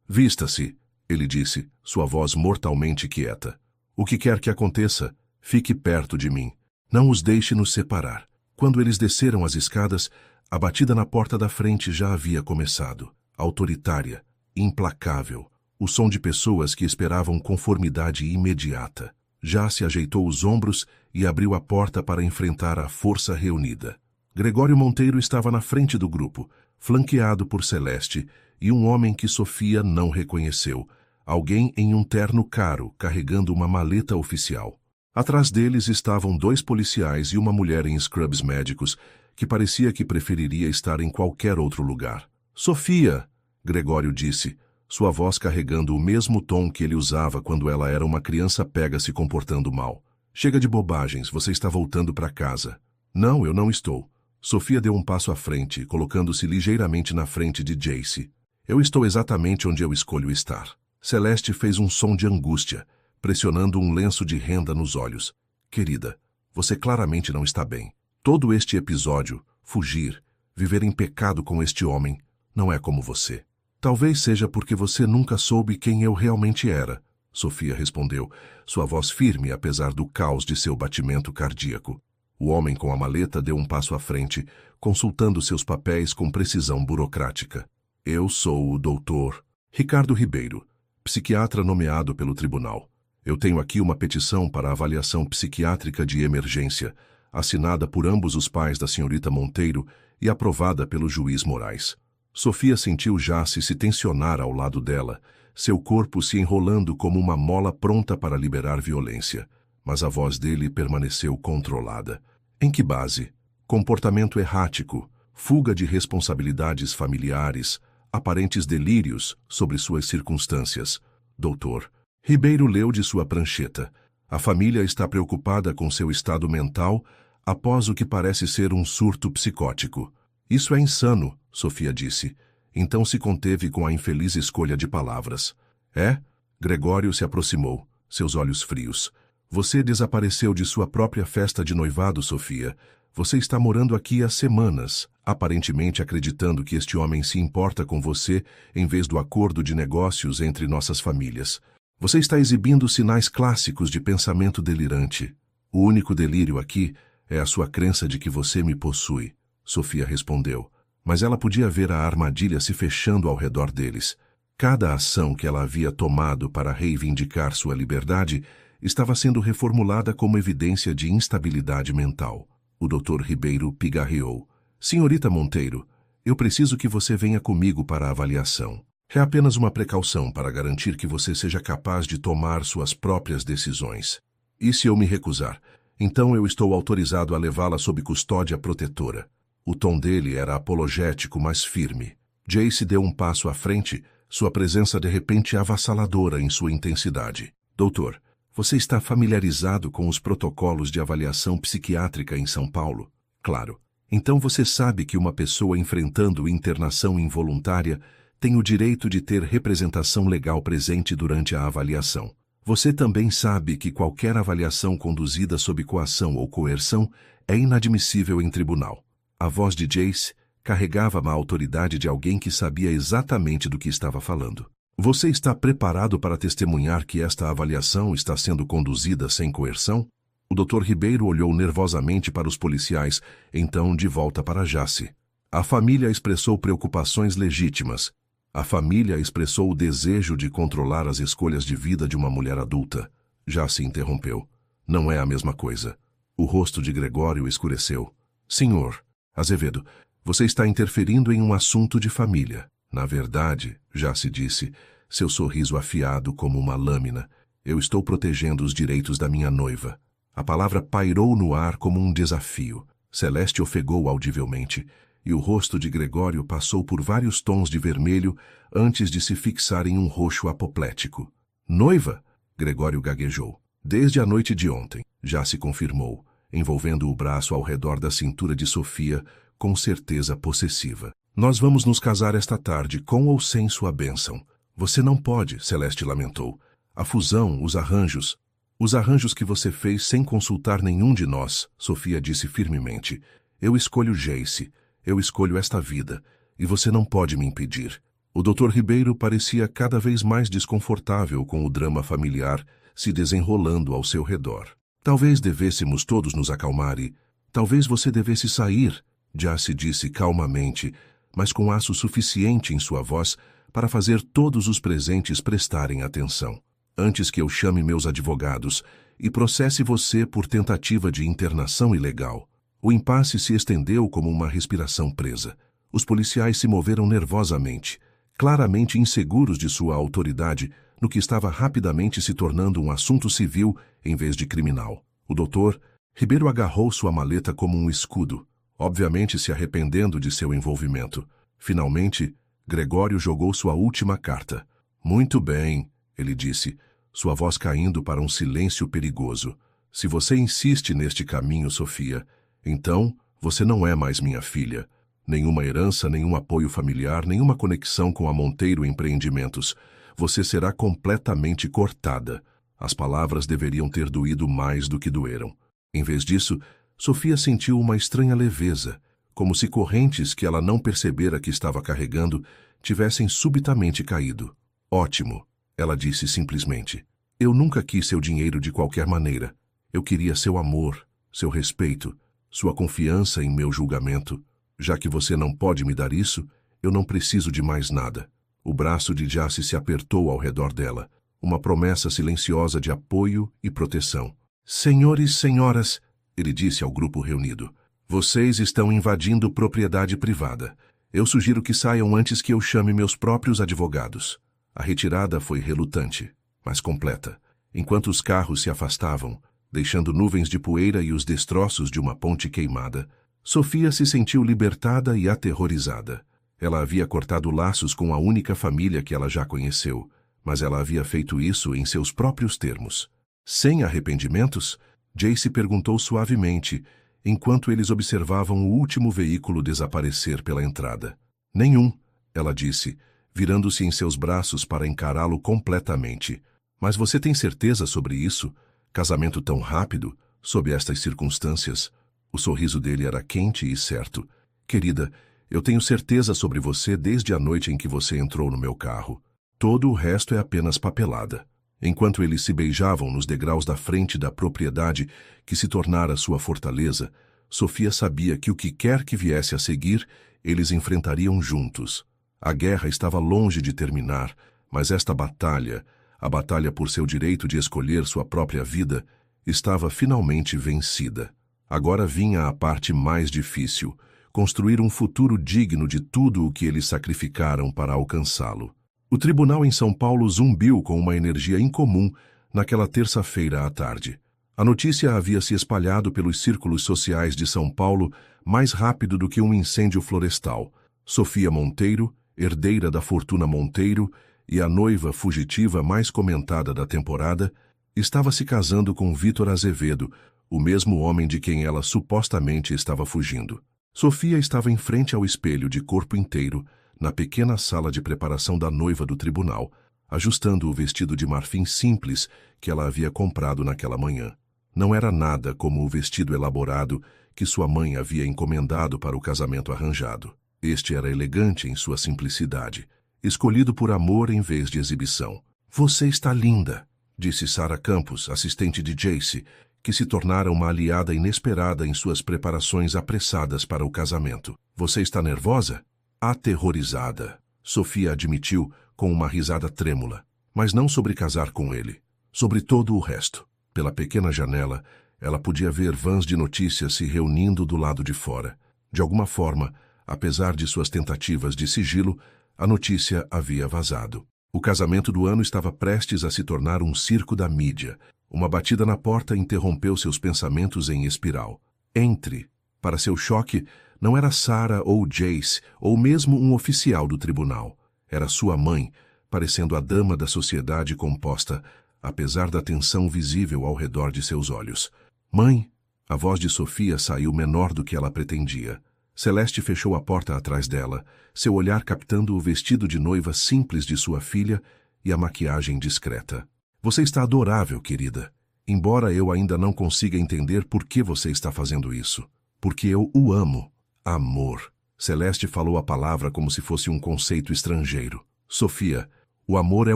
Speaker 1: "Vista-se", ele disse, sua voz mortalmente quieta. "O que quer que aconteça, fique perto de mim. Não os deixe nos separar." Quando eles desceram as escadas, a batida na porta da frente já havia começado. Autoritária, implacável, o som de pessoas que esperavam conformidade imediata. Já se ajeitou os ombros e abriu a porta para enfrentar a força reunida. Gregório Monteiro estava na frente do grupo, flanqueado por Celeste e um homem que Sofia não reconheceu, alguém em um terno caro carregando uma maleta oficial. Atrás deles estavam 2 policiais e uma mulher em scrubs médicos, que parecia que preferiria estar em qualquer outro lugar. "Sofia", Gregório disse, sua voz carregando o mesmo tom que ele usava quando ela era uma criança pega se comportando mal. "Chega de bobagens, você está voltando para casa." "Não, eu não estou." Sofia deu um passo à frente, colocando-se ligeiramente na frente de Jace. "Eu estou exatamente onde eu escolho estar." Celeste fez um som de angústia, pressionando um lenço de renda nos olhos. "Querida, você claramente não está bem. Todo este episódio, fugir, viver em pecado com este homem, não é como você." "Talvez seja porque você nunca soube quem eu realmente era", Sofia respondeu, sua voz firme apesar do caos de seu batimento cardíaco. O homem com a maleta deu um passo à frente, consultando seus papéis com precisão burocrática. "Eu sou o doutor Ricardo Ribeiro, psiquiatra nomeado pelo tribunal. Eu tenho aqui uma petição para avaliação psiquiátrica de emergência, assinada por ambos os pais da senhorita Monteiro e aprovada pelo juiz Moraes." Sofia sentiu Jace se tensionar ao lado dela, seu corpo se enrolando como uma mola pronta para liberar violência, mas a voz dele permaneceu controlada. "Em que base? Comportamento errático, fuga de responsabilidades familiares, aparentes delírios sobre suas circunstâncias. Doutor." Ribeiro leu de sua prancheta. "A família está preocupada com seu estado mental após o que parece ser um surto psicótico." "Isso é insano", Sofia disse. Então se conteve com a infeliz escolha de palavras. "É?" Gregório se aproximou, seus olhos frios. "Você desapareceu de sua própria festa de noivado, Sofia. Você está morando aqui há semanas, aparentemente acreditando que este homem se importa com você em vez do acordo de negócios entre nossas famílias. Você está exibindo sinais clássicos de pensamento delirante. O único delírio aqui é a sua crença de que você me possui, Sofia respondeu. Mas ela podia ver a armadilha se fechando ao redor deles. Cada ação que ela havia tomado para reivindicar sua liberdade estava sendo reformulada como evidência de instabilidade mental. O Dr. Ribeiro pigarreou. Senhorita Monteiro, eu preciso que você venha comigo para a avaliação. É apenas uma precaução para garantir que você seja capaz de tomar suas próprias decisões. E se eu me recusar? Então eu estou autorizado a levá-la sob custódia protetora. O tom dele era apologético, mas firme. Jace deu um passo à frente, sua presença de repente avassaladora em sua intensidade. Doutor, você está familiarizado com os protocolos de avaliação psiquiátrica em São Paulo? Claro. Então você sabe que uma pessoa enfrentando internação involuntária tem o direito de ter representação legal presente durante a avaliação. Você também sabe que qualquer avaliação conduzida sob coação ou coerção é inadmissível em tribunal. A voz de Jace carregava a autoridade de alguém que sabia exatamente do que estava falando. Você está preparado para testemunhar que esta avaliação está sendo conduzida sem coerção? O Dr. Ribeiro olhou nervosamente para os policiais, então de volta para Jace. A família expressou preocupações legítimas. A família expressou o desejo de controlar as escolhas de vida de uma mulher adulta. Jace interrompeu. Não é a mesma coisa. O rosto de Gregório escureceu. Senhor Azevedo, você está interferindo em um assunto de família. Na verdade, Jace disse, seu sorriso afiado como uma lâmina, eu estou protegendo os direitos da minha noiva. A palavra pairou no ar como um desafio. Celeste ofegou audivelmente, e o rosto de Gregório passou por vários tons de vermelho antes de se fixar em um roxo apoplético. Noiva? Gregório gaguejou. Desde a noite de ontem, Jace confirmou, envolvendo o braço ao redor da cintura de Sofia, com certeza possessiva. Nós vamos nos casar esta tarde, com ou sem sua bênção. Você não pode, Celeste lamentou. A fusão, os arranjos que você fez sem consultar nenhum de nós, Sofia disse firmemente. Eu escolho Jace, eu escolho esta vida, e você não pode me impedir. O Dr. Ribeiro parecia cada vez mais desconfortável com o drama familiar se desenrolando ao seu redor. Talvez devêssemos todos nos acalmar e... Talvez você devesse sair, Jace disse calmamente, mas com aço suficiente em sua voz para fazer todos os presentes prestarem atenção. Antes que eu chame meus advogados e processe você por tentativa de internação ilegal. O impasse se estendeu como uma respiração presa. Os policiais se moveram nervosamente, claramente inseguros de sua autoridade, no que estava rapidamente se tornando um assunto civil em vez de criminal. O doutor Ribeiro agarrou sua maleta como um escudo, obviamente se arrependendo de seu envolvimento. Finalmente, Gregório jogou sua última carta. Muito bem, ele disse, sua voz caindo para um silêncio perigoso. Se você insiste neste caminho, Sofia, então você não é mais minha filha. Nenhuma herança, nenhum apoio familiar, nenhuma conexão com a Monteiro Empreendimentos. Você será completamente cortada. As palavras deveriam ter doído mais do que doeram. Em vez disso, Sofia sentiu uma estranha leveza, como se correntes que ela não percebera que estava carregando tivessem subitamente caído. Ótimo, ela disse simplesmente. Eu nunca quis seu dinheiro de qualquer maneira. Eu queria seu amor, seu respeito, sua confiança em meu julgamento. Já que você não pode me dar isso, eu não preciso de mais nada. O braço de Jace se apertou ao redor dela, uma promessa silenciosa de apoio e proteção. Senhores e senhoras, ele disse ao grupo reunido, vocês estão invadindo propriedade privada. Eu sugiro que saiam antes que eu chame meus próprios advogados. A retirada foi relutante, mas completa. Enquanto os carros se afastavam, deixando nuvens de poeira e os destroços de uma ponte queimada, Sofia se sentiu libertada e aterrorizada. Ela havia cortado laços com a única família que ela já conheceu, mas ela havia feito isso em seus próprios termos. Sem arrependimentos? Jace perguntou suavemente, enquanto eles observavam o último veículo desaparecer pela entrada. Nenhum, ela disse, virando-se em seus braços para encará-lo completamente. Mas você tem certeza sobre isso? Casamento tão rápido, sob estas circunstâncias? O sorriso dele era quente e certo. Querida, eu tenho certeza sobre você desde a noite em que você entrou no meu carro. Todo o resto é apenas papelada. Enquanto eles se beijavam nos degraus da frente da propriedade que se tornara sua fortaleza, Sofia sabia que o que quer que viesse a seguir, eles enfrentariam juntos. A guerra estava longe de terminar, mas esta batalha, a batalha por seu direito de escolher sua própria vida, estava finalmente vencida. Agora vinha a parte mais difícil, construir um futuro digno de tudo o que eles sacrificaram para alcançá-lo. O tribunal em São Paulo zumbiu com uma energia incomum naquela terça-feira à tarde. A notícia havia se espalhado pelos círculos sociais de São Paulo mais rápido do que um incêndio florestal. Sofia Monteiro, herdeira da fortuna Monteiro e a noiva fugitiva mais comentada da temporada, estava se casando com Vitor Azevedo, o mesmo homem de quem ela supostamente estava fugindo. Sofia estava em frente ao espelho de corpo inteiro, na pequena sala de preparação da noiva do tribunal, ajustando o vestido de marfim simples que ela havia comprado naquela manhã. Não era nada como o vestido elaborado que sua mãe havia encomendado para o casamento arranjado. Este era elegante em sua simplicidade, escolhido por amor em vez de exibição. "Você está linda", disse Sarah Campos, assistente de Jace, que se tornara uma aliada inesperada em suas preparações apressadas para o casamento. "Você está nervosa?" "Aterrorizada", Sofia admitiu com uma risada trêmula. Mas não sobre casar com ele, sobre todo o resto. Pela pequena janela, ela podia ver vans de notícias se reunindo do lado de fora. De alguma forma, apesar de suas tentativas de sigilo, a notícia havia vazado. O casamento do ano estava prestes a se tornar um circo da mídia. Uma batida na porta interrompeu seus pensamentos em espiral. "Entre." Para seu choque, não era Sarah ou Jace, ou mesmo um oficial do tribunal. Era sua mãe, parecendo a dama da sociedade composta, apesar da tensão visível ao redor de seus olhos. "Mãe!" A voz de Sofia saiu menor do que ela pretendia. Celeste fechou a porta atrás dela, seu olhar captando o vestido de noiva simples de sua filha e a maquiagem discreta. "Você está adorável, querida. Embora eu ainda não consiga entender por que você está fazendo isso. Porque eu o amo." "Amor." Celeste falou a palavra como se fosse um conceito estrangeiro. "Sofia, o amor é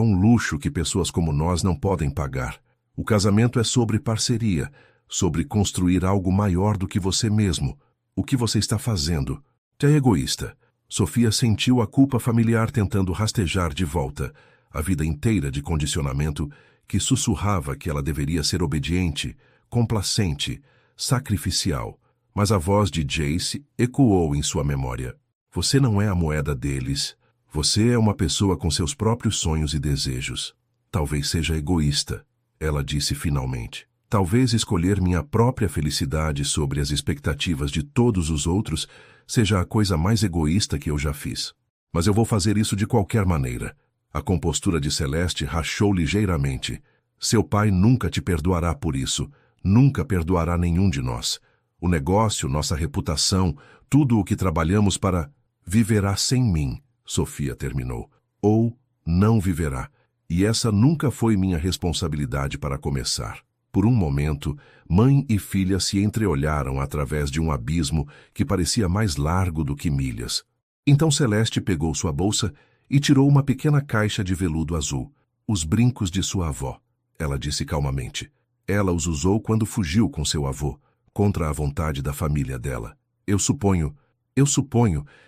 Speaker 1: um luxo que pessoas como nós não podem pagar. O casamento é sobre parceria, sobre construir algo maior do que você mesmo. O que você está fazendo? É egoísta." Sofia sentiu a culpa familiar tentando rastejar de volta, a vida inteira de condicionamento que sussurrava que ela deveria ser obediente, complacente, sacrificial. Mas a voz de Jace ecoou em sua memória. "Você não é a moeda deles. Você é uma pessoa com seus próprios sonhos e desejos. Talvez seja egoísta", ela disse finalmente. "Talvez escolher minha própria felicidade sobre as expectativas de todos os outros seja a coisa mais egoísta que eu já fiz. Mas eu vou fazer isso de qualquer maneira." A compostura de Celeste rachou ligeiramente. "Seu pai nunca te perdoará por isso. Nunca perdoará nenhum de nós. O negócio, nossa reputação, tudo o que trabalhamos para... Viverá sem mim", Sofia terminou. "Ou não viverá. E essa nunca foi minha responsabilidade para começar." Por um momento, mãe e filha se entreolharam através de um abismo que parecia mais largo do que milhas. Então Celeste pegou sua bolsa e tirou uma pequena caixa de veludo azul. "Os brincos de sua avó", ela disse calmamente. "Ela os usou quando fugiu com seu avô, contra a vontade da família dela. Eu suponho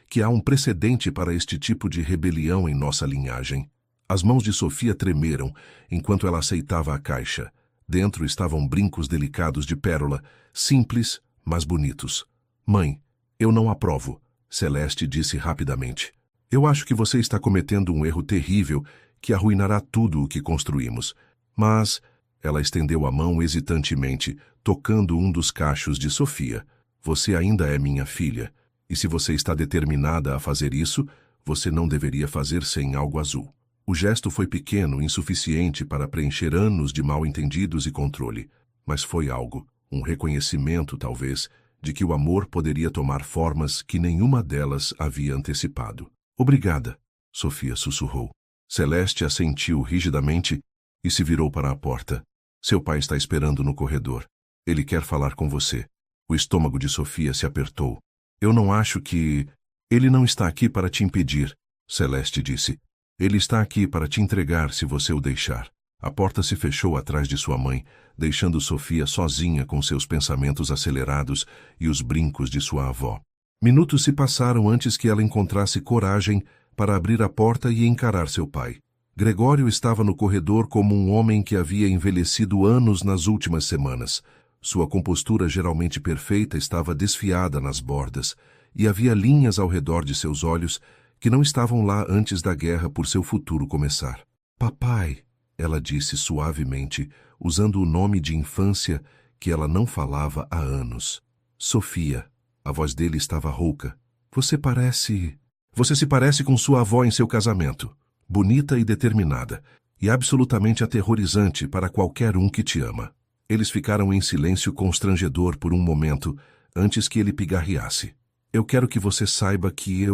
Speaker 1: que há um precedente para este tipo de rebelião em nossa linhagem." As mãos de Sofia tremeram enquanto ela aceitava a caixa. Dentro estavam brincos delicados de pérola, simples, mas bonitos. "Mãe, eu não aprovo", Celeste disse rapidamente. "Eu acho que você está cometendo um erro terrível que arruinará tudo o que construímos. Mas..." Ela estendeu a mão hesitantemente, tocando um dos cachos de Sofia. "Você ainda é minha filha, e se você está determinada a fazer isso, você não deveria fazer sem algo azul." O gesto foi pequeno, insuficiente para preencher anos de mal-entendidos e controle, mas foi algo, um reconhecimento, talvez, de que o amor poderia tomar formas que nenhuma delas havia antecipado. "Obrigada", Sofia sussurrou. Celeste assentiu rigidamente e se virou para a porta. "Seu pai está esperando no corredor. Ele quer falar com você." O estômago de Sofia se apertou. Eu não acho que... Ele não está aqui para te impedir, Celeste disse. Ele está aqui para te entregar se você o deixar. A porta se fechou atrás de sua mãe, deixando Sofia sozinha com seus pensamentos acelerados e os brincos de sua avó. Minutos se passaram antes que ela encontrasse coragem para abrir a porta e encarar seu pai. Gregório estava no corredor como um homem que havia envelhecido anos nas últimas semanas. Sua compostura geralmente perfeita estava desfiada nas bordas, e havia linhas ao redor de seus olhos que não estavam lá antes da guerra por seu futuro começar. Papai, ela disse suavemente, usando o nome de infância que ela não falava há anos. Sofia, a voz dele estava rouca. Você se parece com sua avó em seu casamento. Bonita e determinada, e absolutamente aterrorizante para qualquer um que te ama. Eles ficaram em silêncio constrangedor por um momento, antes que ele pigarreasse. Eu quero que você saiba que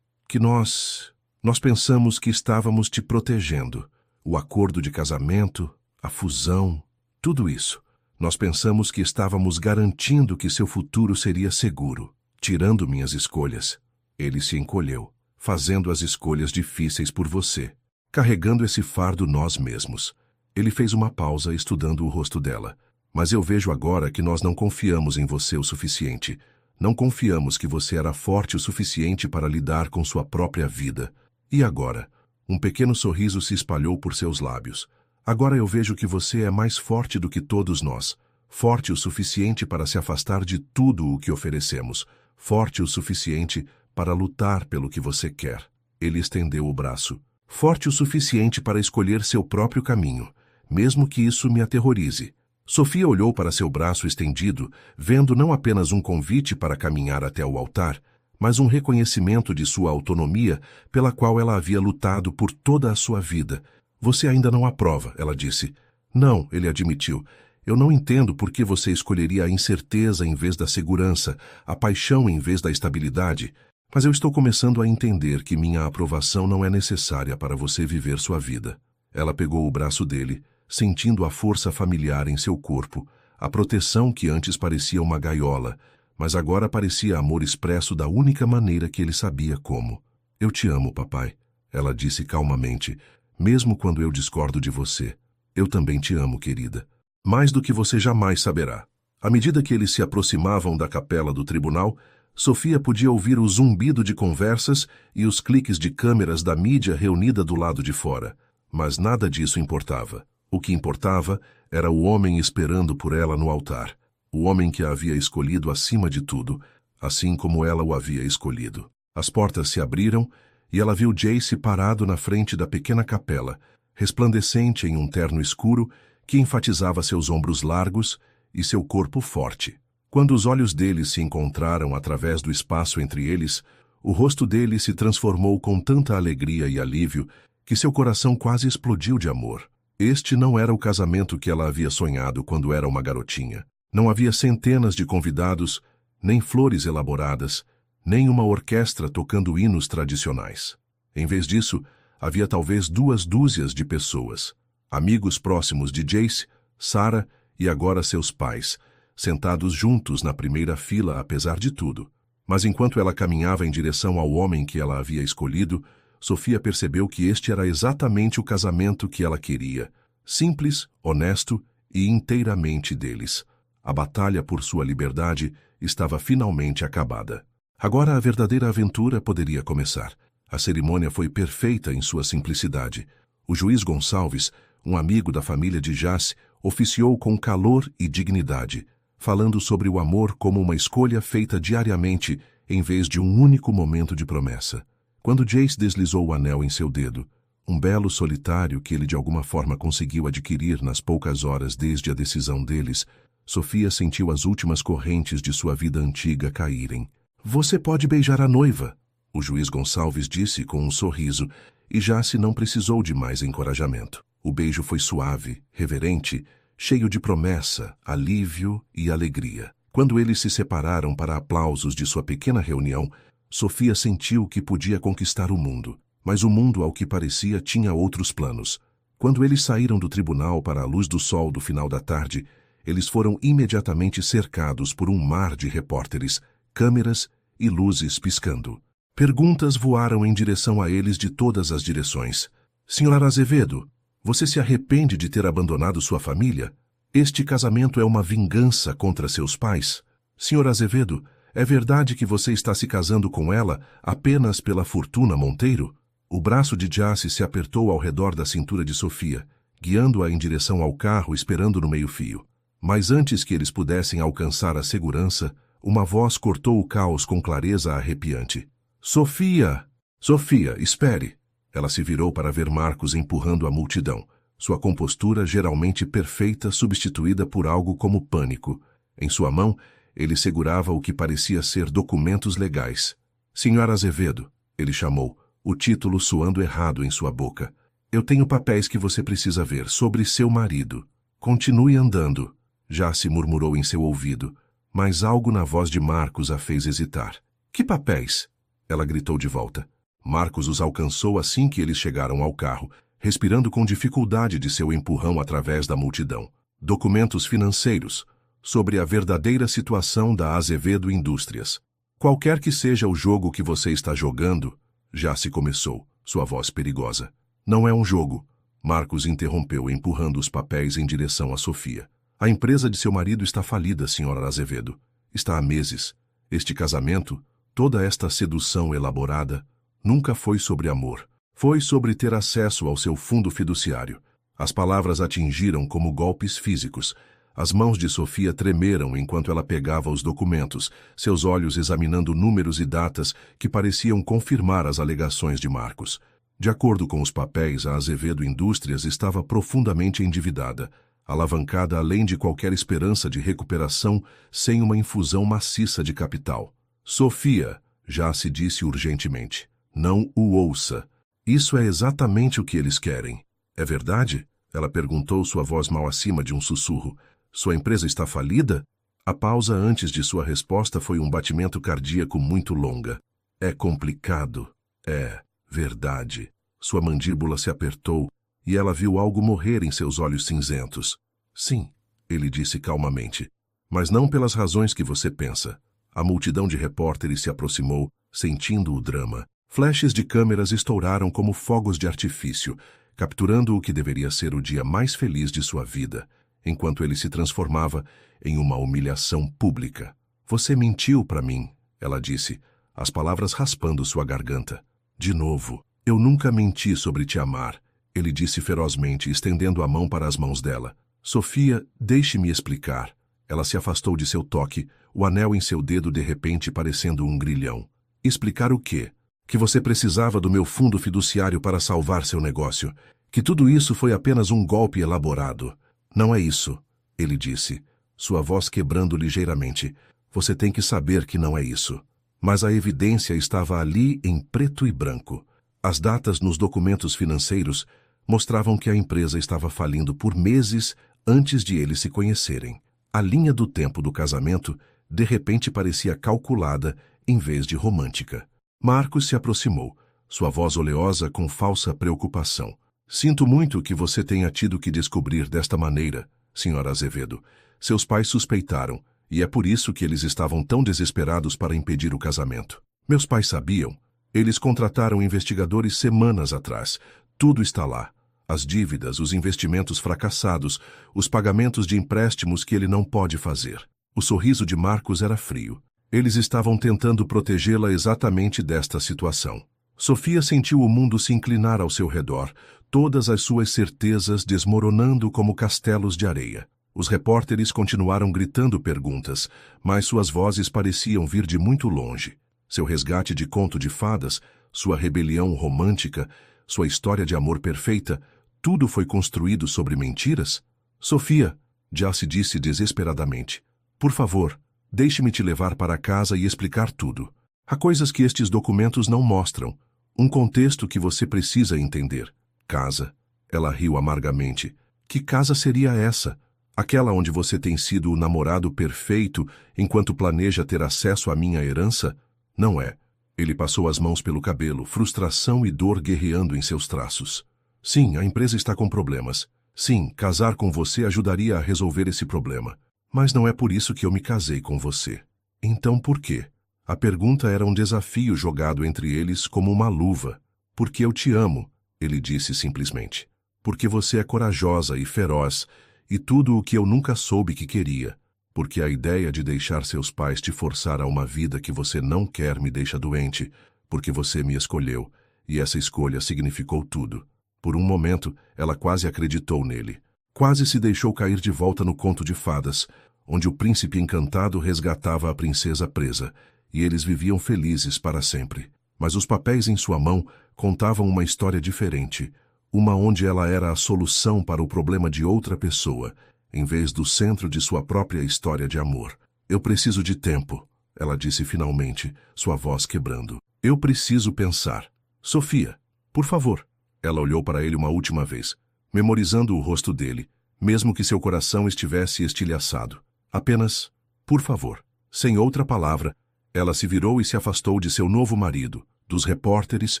Speaker 1: nós pensamos que estávamos te protegendo. O acordo de casamento, a fusão, tudo isso. Nós pensamos que estávamos garantindo que seu futuro seria seguro, tirando minhas escolhas. Ele se encolheu, fazendo as escolhas difíceis por você, carregando esse fardo nós mesmos. Ele fez uma pausa estudando o rosto dela. Mas eu vejo agora que nós não confiamos em você o suficiente. Não confiamos que você era forte o suficiente para lidar com sua própria vida. E agora? Um pequeno sorriso se espalhou por seus lábios. Agora eu vejo que você é mais forte do que todos nós. Forte o suficiente para se afastar de tudo o que oferecemos. Forte o suficiente para lutar pelo que você quer. Ele estendeu o braço. Forte o suficiente para escolher seu próprio caminho, mesmo que isso me aterrorize. Sofia olhou para seu braço estendido, vendo não apenas um convite para caminhar até o altar, mas um reconhecimento de sua autonomia pela qual ela havia lutado por toda a sua vida. Você ainda não aprova, ela disse. Não, ele admitiu. Eu não entendo por que você escolheria a incerteza em vez da segurança, a paixão em vez da estabilidade, mas eu estou começando a entender que minha aprovação não é necessária para você viver sua vida. Ela pegou o braço dele, sentindo a força familiar em seu corpo, a proteção que antes parecia uma gaiola, mas agora parecia amor expresso da única maneira que ele sabia como. Eu te amo, papai, ela disse calmamente, mesmo quando eu discordo de você. Eu também te amo, querida. Mais do que você jamais saberá. À medida que eles se aproximavam da capela do tribunal, Sofia podia ouvir o zumbido de conversas e os cliques de câmeras da mídia reunida do lado de fora. Mas nada disso importava. O que importava era o homem esperando por ela no altar, o homem que a havia escolhido acima de tudo, assim como ela o havia escolhido. As portas se abriram e ela viu Jace parado na frente da pequena capela, resplandecente em um terno escuro que enfatizava seus ombros largos e seu corpo forte. Quando os olhos dele se encontraram através do espaço entre eles, o rosto dele se transformou com tanta alegria e alívio que seu coração quase explodiu de amor. Este não era o casamento que ela havia sonhado quando era uma garotinha. Não havia centenas de convidados, nem flores elaboradas, nem uma orquestra tocando hinos tradicionais. Em vez disso, havia talvez 2 dúzias de pessoas, amigos próximos de Jace, Sarah e agora seus pais, sentados juntos na primeira fila apesar de tudo. Mas enquanto ela caminhava em direção ao homem que ela havia escolhido, Sofia percebeu que este era exatamente o casamento que ela queria, simples, honesto e inteiramente deles. A batalha por sua liberdade estava finalmente acabada. Agora a verdadeira aventura poderia começar. A cerimônia foi perfeita em sua simplicidade. O juiz Gonçalves, um amigo da família de Jace, oficiou com calor e dignidade, falando sobre o amor como uma escolha feita diariamente em vez de um único momento de promessa. Quando Jace deslizou o anel em seu dedo, um belo solitário que ele de alguma forma conseguiu adquirir nas poucas horas desde a decisão deles, Sofia sentiu as últimas correntes de sua vida antiga caírem. Você pode beijar a noiva, o juiz Gonçalves disse com um sorriso, e Jace não precisou de mais encorajamento. O beijo foi suave, reverente, cheio de promessa, alívio e alegria. Quando eles se separaram para aplausos de sua pequena reunião, Sofia sentiu que podia conquistar o mundo, mas o mundo, ao que parecia, tinha outros planos. Quando eles saíram do tribunal para a luz do sol do final da tarde, eles foram imediatamente cercados por um mar de repórteres, câmeras e luzes piscando. Perguntas voaram em direção a eles de todas as direções. Sr. Azevedo, você se arrepende de ter abandonado sua família? Este casamento é uma vingança contra seus pais? Sr. Azevedo, é verdade que você está se casando com ela apenas pela fortuna Monteiro? O braço de Jace se apertou ao redor da cintura de Sofia, guiando-a em direção ao carro, esperando no meio-fio. Mas antes que eles pudessem alcançar a segurança, uma voz cortou o caos com clareza arrepiante. Sofia! Sofia, espere! Ela se virou para ver Marcos empurrando a multidão, sua compostura geralmente perfeita substituída por algo como pânico. Em sua mão, ele segurava o que parecia ser documentos legais. Sr. Azevedo, ele chamou, o título soando errado em sua boca. Eu tenho papéis que você precisa ver sobre seu marido. Continue andando, Jace murmurou em seu ouvido, mas algo na voz de Marcos a fez hesitar. Que papéis? Ela gritou de volta. Marcos os alcançou assim que eles chegaram ao carro, respirando com dificuldade de seu empurrão através da multidão. Documentos financeiros sobre a verdadeira situação da Azevedo Indústrias. Qualquer que seja o jogo que você está jogando, Jace começou, sua voz perigosa. Não é um jogo, Marcos interrompeu, empurrando os papéis em direção a Sofia. A empresa de seu marido está falida, Sr. Azevedo. Está há meses. Este casamento, toda esta sedução elaborada, nunca foi sobre amor. Foi sobre ter acesso ao seu fundo fiduciário. As palavras atingiram como golpes físicos. As mãos de Sofia tremeram enquanto ela pegava os documentos, seus olhos examinando números e datas que pareciam confirmar as alegações de Marcos. De acordo com os papéis, a Azevedo Indústrias estava profundamente endividada, alavancada além de qualquer esperança de recuperação sem uma infusão maciça de capital. Sofia, Jace disse urgentemente, não o ouça. Isso é exatamente o que eles querem. É verdade? Ela perguntou, sua voz mal acima de um sussurro. Sua empresa está falida? A pausa antes de sua resposta foi um batimento cardíaco muito longa. É complicado. É verdade. Sua mandíbula se apertou e ela viu algo morrer em seus olhos cinzentos. Sim, ele disse calmamente, mas não pelas razões que você pensa. A multidão de repórteres se aproximou, sentindo o drama. Flashes de câmeras estouraram como fogos de artifício, capturando o que deveria ser o dia mais feliz de sua vida, enquanto ele se transformava em uma humilhação pública. Você mentiu para mim, ela disse, as palavras raspando sua garganta. De novo, eu nunca menti sobre te amar, ele disse ferozmente, estendendo a mão para as mãos dela. Sofia, deixe-me explicar. Ela se afastou de seu toque, o anel em seu dedo de repente parecendo um grilhão. Explicar o quê? Que você precisava do meu fundo fiduciário para salvar seu negócio. Que tudo isso foi apenas um golpe elaborado. Não é isso, ele disse, sua voz quebrando ligeiramente. Você tem que saber que não é isso. Mas a evidência estava ali em preto e branco. As datas nos documentos financeiros mostravam que a empresa estava falindo por meses antes de eles se conhecerem. A linha do tempo do casamento, de repente, parecia calculada em vez de romântica. Marcos se aproximou, sua voz oleosa com falsa preocupação. Sinto muito que você tenha tido que descobrir desta maneira, Sr. Azevedo. Seus pais suspeitaram, e é por isso que eles estavam tão desesperados para impedir o casamento. Meus pais sabiam. Eles contrataram investigadores semanas atrás. Tudo está lá. As dívidas, os investimentos fracassados, os pagamentos de empréstimos que ele não pode fazer. O sorriso de Marcos era frio. Eles estavam tentando protegê-la exatamente desta situação. Sofia sentiu o mundo se inclinar ao seu redor, todas as suas certezas desmoronando como castelos de areia. Os repórteres continuaram gritando perguntas, mas suas vozes pareciam vir de muito longe. Seu resgate de conto de fadas, sua rebelião romântica, sua história de amor perfeita, tudo foi construído sobre mentiras? Sofia, Jace disse desesperadamente, por favor, deixe-me te levar para casa e explicar tudo. Há coisas que estes documentos não mostram. Um contexto que você precisa entender. Casa. Ela riu amargamente. Que casa seria essa? Aquela onde você tem sido o namorado perfeito enquanto planeja ter acesso à minha herança? Não é. Ele passou as mãos pelo cabelo, frustração e dor guerreando em seus traços. Sim, a empresa está com problemas. Sim, casar com você ajudaria a resolver esse problema. Mas não é por isso que eu me casei com você. Então por quê? A pergunta era um desafio jogado entre eles como uma luva. Porque eu te amo, ele disse simplesmente. Porque você é corajosa e feroz, e tudo o que eu nunca soube que queria. Porque a ideia de deixar seus pais te forçar a uma vida que você não quer me deixa doente, porque você me escolheu, e essa escolha significou tudo. Por um momento, ela quase acreditou nele. Quase se deixou cair de volta no conto de fadas, onde o príncipe encantado resgatava a princesa presa, e eles viviam felizes para sempre. Mas os papéis em sua mão contavam uma história diferente, uma onde ela era a solução para o problema de outra pessoa, em vez do centro de sua própria história de amor. Eu preciso de tempo, ela disse finalmente, sua voz quebrando. Eu preciso pensar. Sofia, por favor. Ela olhou para ele uma última vez, memorizando o rosto dele, mesmo que seu coração estivesse estilhaçado. Apenas, por favor. Sem outra palavra, ela se virou e se afastou de seu novo marido, dos repórteres,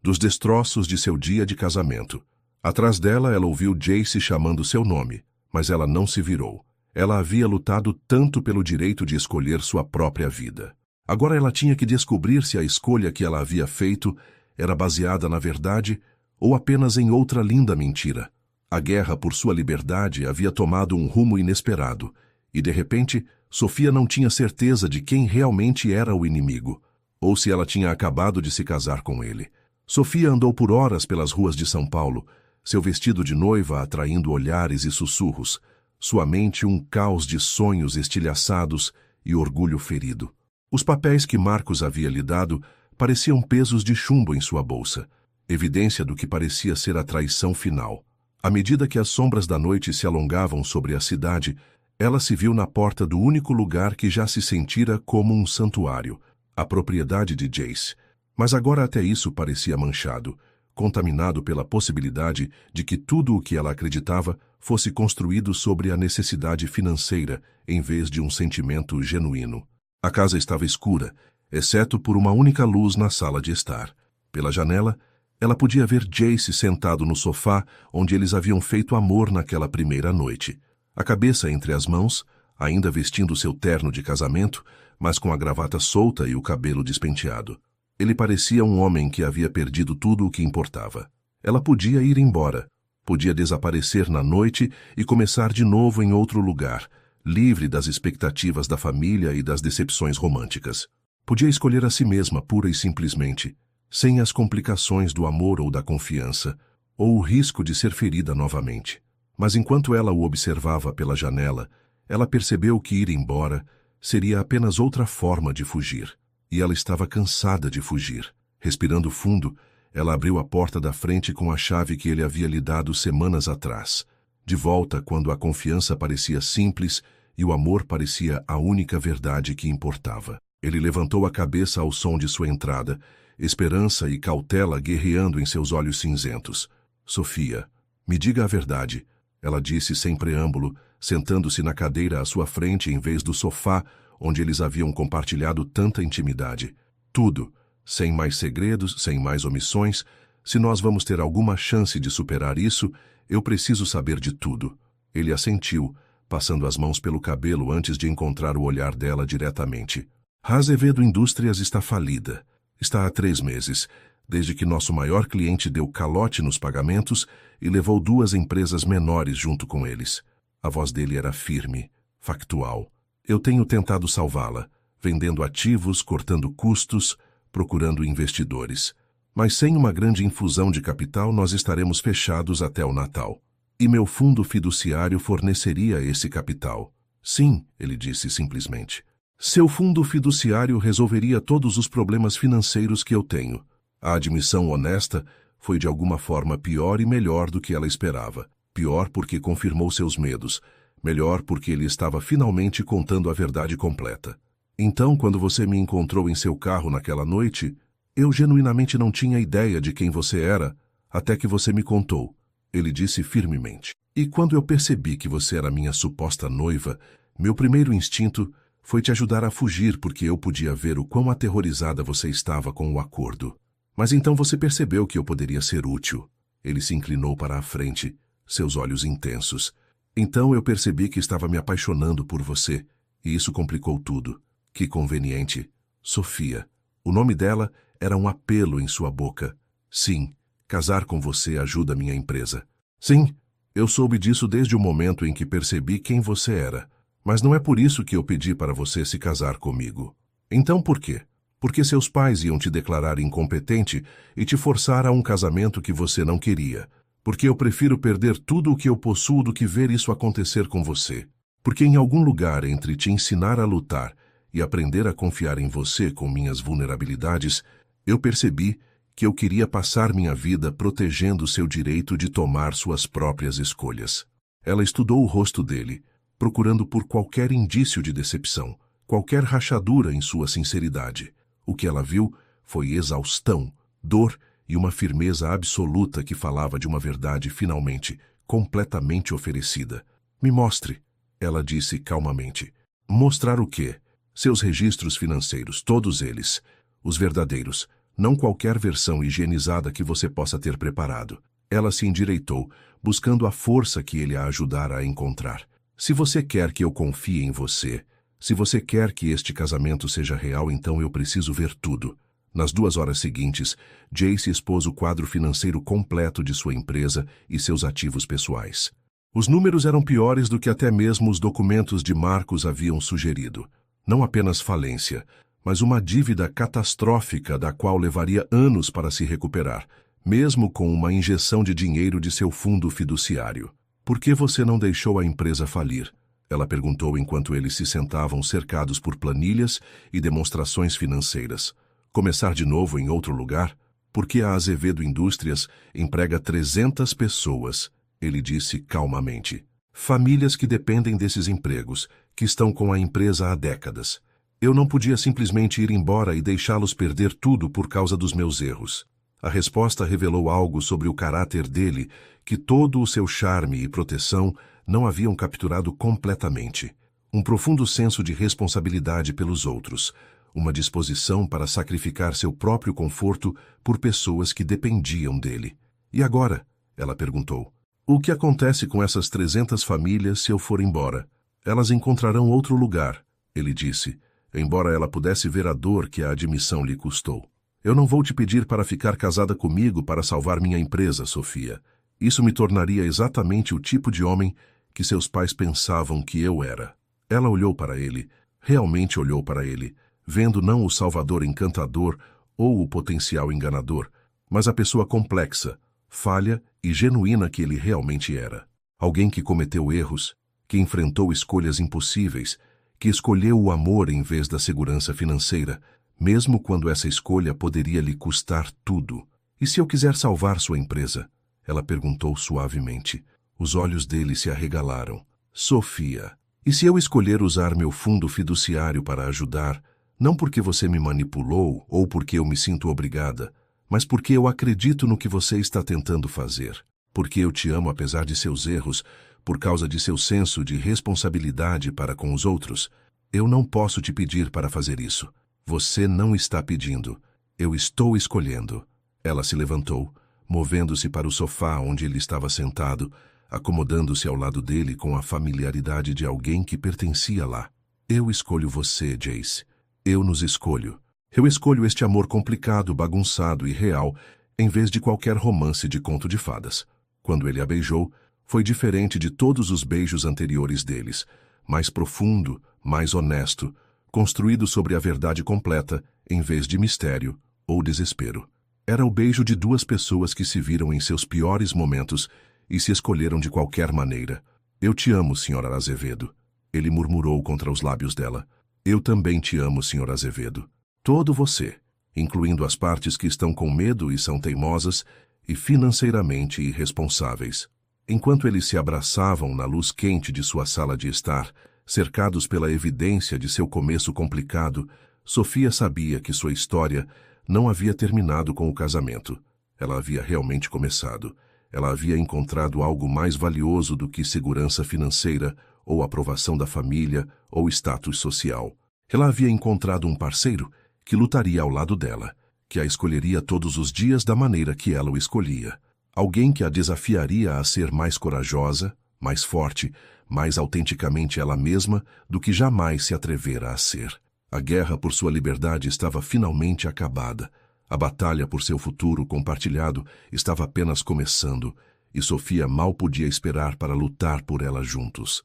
Speaker 1: dos destroços de seu dia de casamento. Atrás dela, ela ouviu Jace chamando seu nome, mas ela não se virou. Ela havia lutado tanto pelo direito de escolher sua própria vida. Agora ela tinha que descobrir se a escolha que ela havia feito era baseada na verdade ou apenas em outra linda mentira. A guerra por sua liberdade havia tomado um rumo inesperado, e de repente, Sofia não tinha certeza de quem realmente era o inimigo, ou se ela tinha acabado de se casar com ele. Sofia andou por horas pelas ruas de São Paulo, seu vestido de noiva atraindo olhares e sussurros, sua mente um caos de sonhos estilhaçados e orgulho ferido. Os papéis que Marcos havia lhe dado pareciam pesos de chumbo em sua bolsa, evidência do que parecia ser a traição final. À medida que as sombras da noite se alongavam sobre a cidade, ela se viu na porta do único lugar que já se sentira como um santuário, a propriedade de Jace. Mas agora até isso parecia manchado, contaminado pela possibilidade de que tudo o que ela acreditava fosse construído sobre a necessidade financeira em vez de um sentimento genuíno. A casa estava escura, exceto por uma única luz na sala de estar. Pela janela, ela podia ver Jace sentado no sofá onde eles haviam feito amor naquela primeira noite. A cabeça entre as mãos, ainda vestindo seu terno de casamento, mas com a gravata solta e o cabelo despenteado. Ele parecia um homem que havia perdido tudo o que importava. Ela podia ir embora, podia desaparecer na noite e começar de novo em outro lugar, livre das expectativas da família e das decepções românticas. Podia escolher a si mesma pura e simplesmente, sem as complicações do amor ou da confiança, ou o risco de ser ferida novamente. Mas enquanto ela o observava pela janela, ela percebeu que ir embora seria apenas outra forma de fugir. E ela estava cansada de fugir. Respirando fundo, ela abriu a porta da frente com a chave que ele havia lhe dado semanas atrás. De volta quando a confiança parecia simples e o amor parecia a única verdade que importava. Ele levantou a cabeça ao som de sua entrada, esperança e cautela guerreando em seus olhos cinzentos. Sofia, me diga a verdade, ela disse sem preâmbulo, sentando-se na cadeira à sua frente em vez do sofá, onde eles haviam compartilhado tanta intimidade. Tudo, sem mais segredos, sem mais omissões. Se nós vamos ter alguma chance de superar isso, eu preciso saber de tudo. Ele assentiu, passando as mãos pelo cabelo antes de encontrar o olhar dela diretamente. A Azevedo Indústrias está falida. Está há 3 meses, desde que nosso maior cliente deu calote nos pagamentos e levou 2 empresas menores junto com eles. A voz dele era firme, factual. Eu tenho tentado salvá-la, vendendo ativos, cortando custos, procurando investidores. Mas sem uma grande infusão de capital, nós estaremos fechados até o Natal. E meu fundo fiduciário forneceria esse capital. Sim, ele disse simplesmente. Seu fundo fiduciário resolveria todos os problemas financeiros que eu tenho. A admissão honesta foi de alguma forma pior e melhor do que ela esperava. Pior porque confirmou seus medos. Melhor porque ele estava finalmente contando a verdade completa. Então, quando você me encontrou em seu carro naquela noite, eu genuinamente não tinha ideia de quem você era, até que você me contou. Ele disse firmemente. E quando eu percebi que você era minha suposta noiva, meu primeiro instinto foi te ajudar a fugir porque eu podia ver o quão aterrorizada você estava com o acordo. Mas então você percebeu que eu poderia ser útil. Ele se inclinou para a frente, seus olhos intensos. Então eu percebi que estava me apaixonando por você, e isso complicou tudo. Que conveniente. Sofia. O nome dela era um apelo em sua boca. Sim, casar com você ajuda minha empresa. Sim, eu soube disso desde o momento em que percebi quem você era. Mas não é por isso que eu pedi para você se casar comigo. Então por quê? Porque seus pais iam te declarar incompetente e te forçar a um casamento que você não queria. Porque eu prefiro perder tudo o que eu possuo do que ver isso acontecer com você. Porque em algum lugar entre te ensinar a lutar e aprender a confiar em você com minhas vulnerabilidades, eu percebi que eu queria passar minha vida protegendo seu direito de tomar suas próprias escolhas. Ela estudou o rosto dele, procurando por qualquer indício de decepção, qualquer rachadura em sua sinceridade. O que ela viu foi exaustão, dor e uma firmeza absoluta que falava de uma verdade finalmente, completamente oferecida. Me mostre, ela disse calmamente. Mostrar o quê? Seus registros financeiros, todos eles. Os verdadeiros, não qualquer versão higienizada que você possa ter preparado. Ela se endireitou, buscando a força que ele a ajudara a encontrar. Se você quer que eu confie em você, se você quer que este casamento seja real, então eu preciso ver tudo. Nas 2 horas seguintes, Jace expôs o quadro financeiro completo de sua empresa e seus ativos pessoais. Os números eram piores do que até mesmo os documentos de Marcos haviam sugerido. Não apenas falência, mas uma dívida catastrófica da qual levaria anos para se recuperar, mesmo com uma injeção de dinheiro de seu fundo fiduciário. Por que você não deixou a empresa falir? Ela perguntou enquanto eles se sentavam cercados por planilhas e demonstrações financeiras. Começar de novo em outro lugar? Porque a Azevedo Indústrias emprega 300 pessoas, ele disse calmamente. Famílias que dependem desses empregos, que estão com a empresa há décadas. Eu não podia simplesmente ir embora e deixá-los perder tudo por causa dos meus erros. A resposta revelou algo sobre o caráter dele que todo o seu charme e proteção não haviam capturado completamente. Um profundo senso de responsabilidade pelos outros, uma disposição para sacrificar seu próprio conforto por pessoas que dependiam dele. E agora? Ela perguntou. O que acontece com essas 300 famílias se eu for embora? Elas encontrarão outro lugar, ele disse, embora ela pudesse ver a dor que a admissão lhe custou. Eu não vou te pedir para ficar casada comigo para salvar minha empresa, Sofia. Isso me tornaria exatamente o tipo de homem que seus pais pensavam que eu era. Ela olhou para ele, realmente olhou para ele, vendo não o salvador encantador ou o potencial enganador, mas a pessoa complexa, falha e genuína que ele realmente era. Alguém que cometeu erros, que enfrentou escolhas impossíveis, que escolheu o amor em vez da segurança financeira, mesmo quando essa escolha poderia lhe custar tudo. E se eu quiser salvar sua empresa? Ela perguntou suavemente. Os olhos dele se arregalaram. Sofia, e se eu escolher usar meu fundo fiduciário para ajudar, não porque você me manipulou ou porque eu me sinto obrigada, mas porque eu acredito no que você está tentando fazer, porque eu te amo apesar de seus erros, por causa de seu senso de responsabilidade para com os outros, eu não posso te pedir para fazer isso. Você não está pedindo. Eu estou escolhendo. Ela se levantou, movendo-se para o sofá onde ele estava sentado, acomodando-se ao lado dele com a familiaridade de alguém que pertencia lá. Eu escolho você, Jace. Eu nos escolho. Eu escolho este amor complicado, bagunçado e real, em vez de qualquer romance de conto de fadas. Quando ele a beijou, foi diferente de todos os beijos anteriores deles, mais profundo, mais honesto, construído sobre a verdade completa, em vez de mistério ou desespero. Era o beijo de 2 pessoas que se viram em seus piores momentos e se escolheram de qualquer maneira. Eu te amo, Sra. Azevedo. Ele murmurou contra os lábios dela. Eu também te amo, Sr. Azevedo. Todo você, incluindo as partes que estão com medo e são teimosas e financeiramente irresponsáveis. Enquanto eles se abraçavam na luz quente de sua sala de estar, cercados pela evidência de seu começo complicado, Sofia sabia que sua história não havia terminado com o casamento. Ela havia realmente começado. Ela havia encontrado algo mais valioso do que segurança financeira, ou aprovação da família, ou status social. Ela havia encontrado um parceiro que lutaria ao lado dela, que a escolheria todos os dias da maneira que ela o escolhia. Alguém que a desafiaria a ser mais corajosa, mais forte, mais autenticamente ela mesma do que jamais se atrevera a ser. A guerra por sua liberdade estava finalmente acabada. A batalha por seu futuro compartilhado estava apenas começando, e Sofia mal podia esperar para lutar por ela juntos.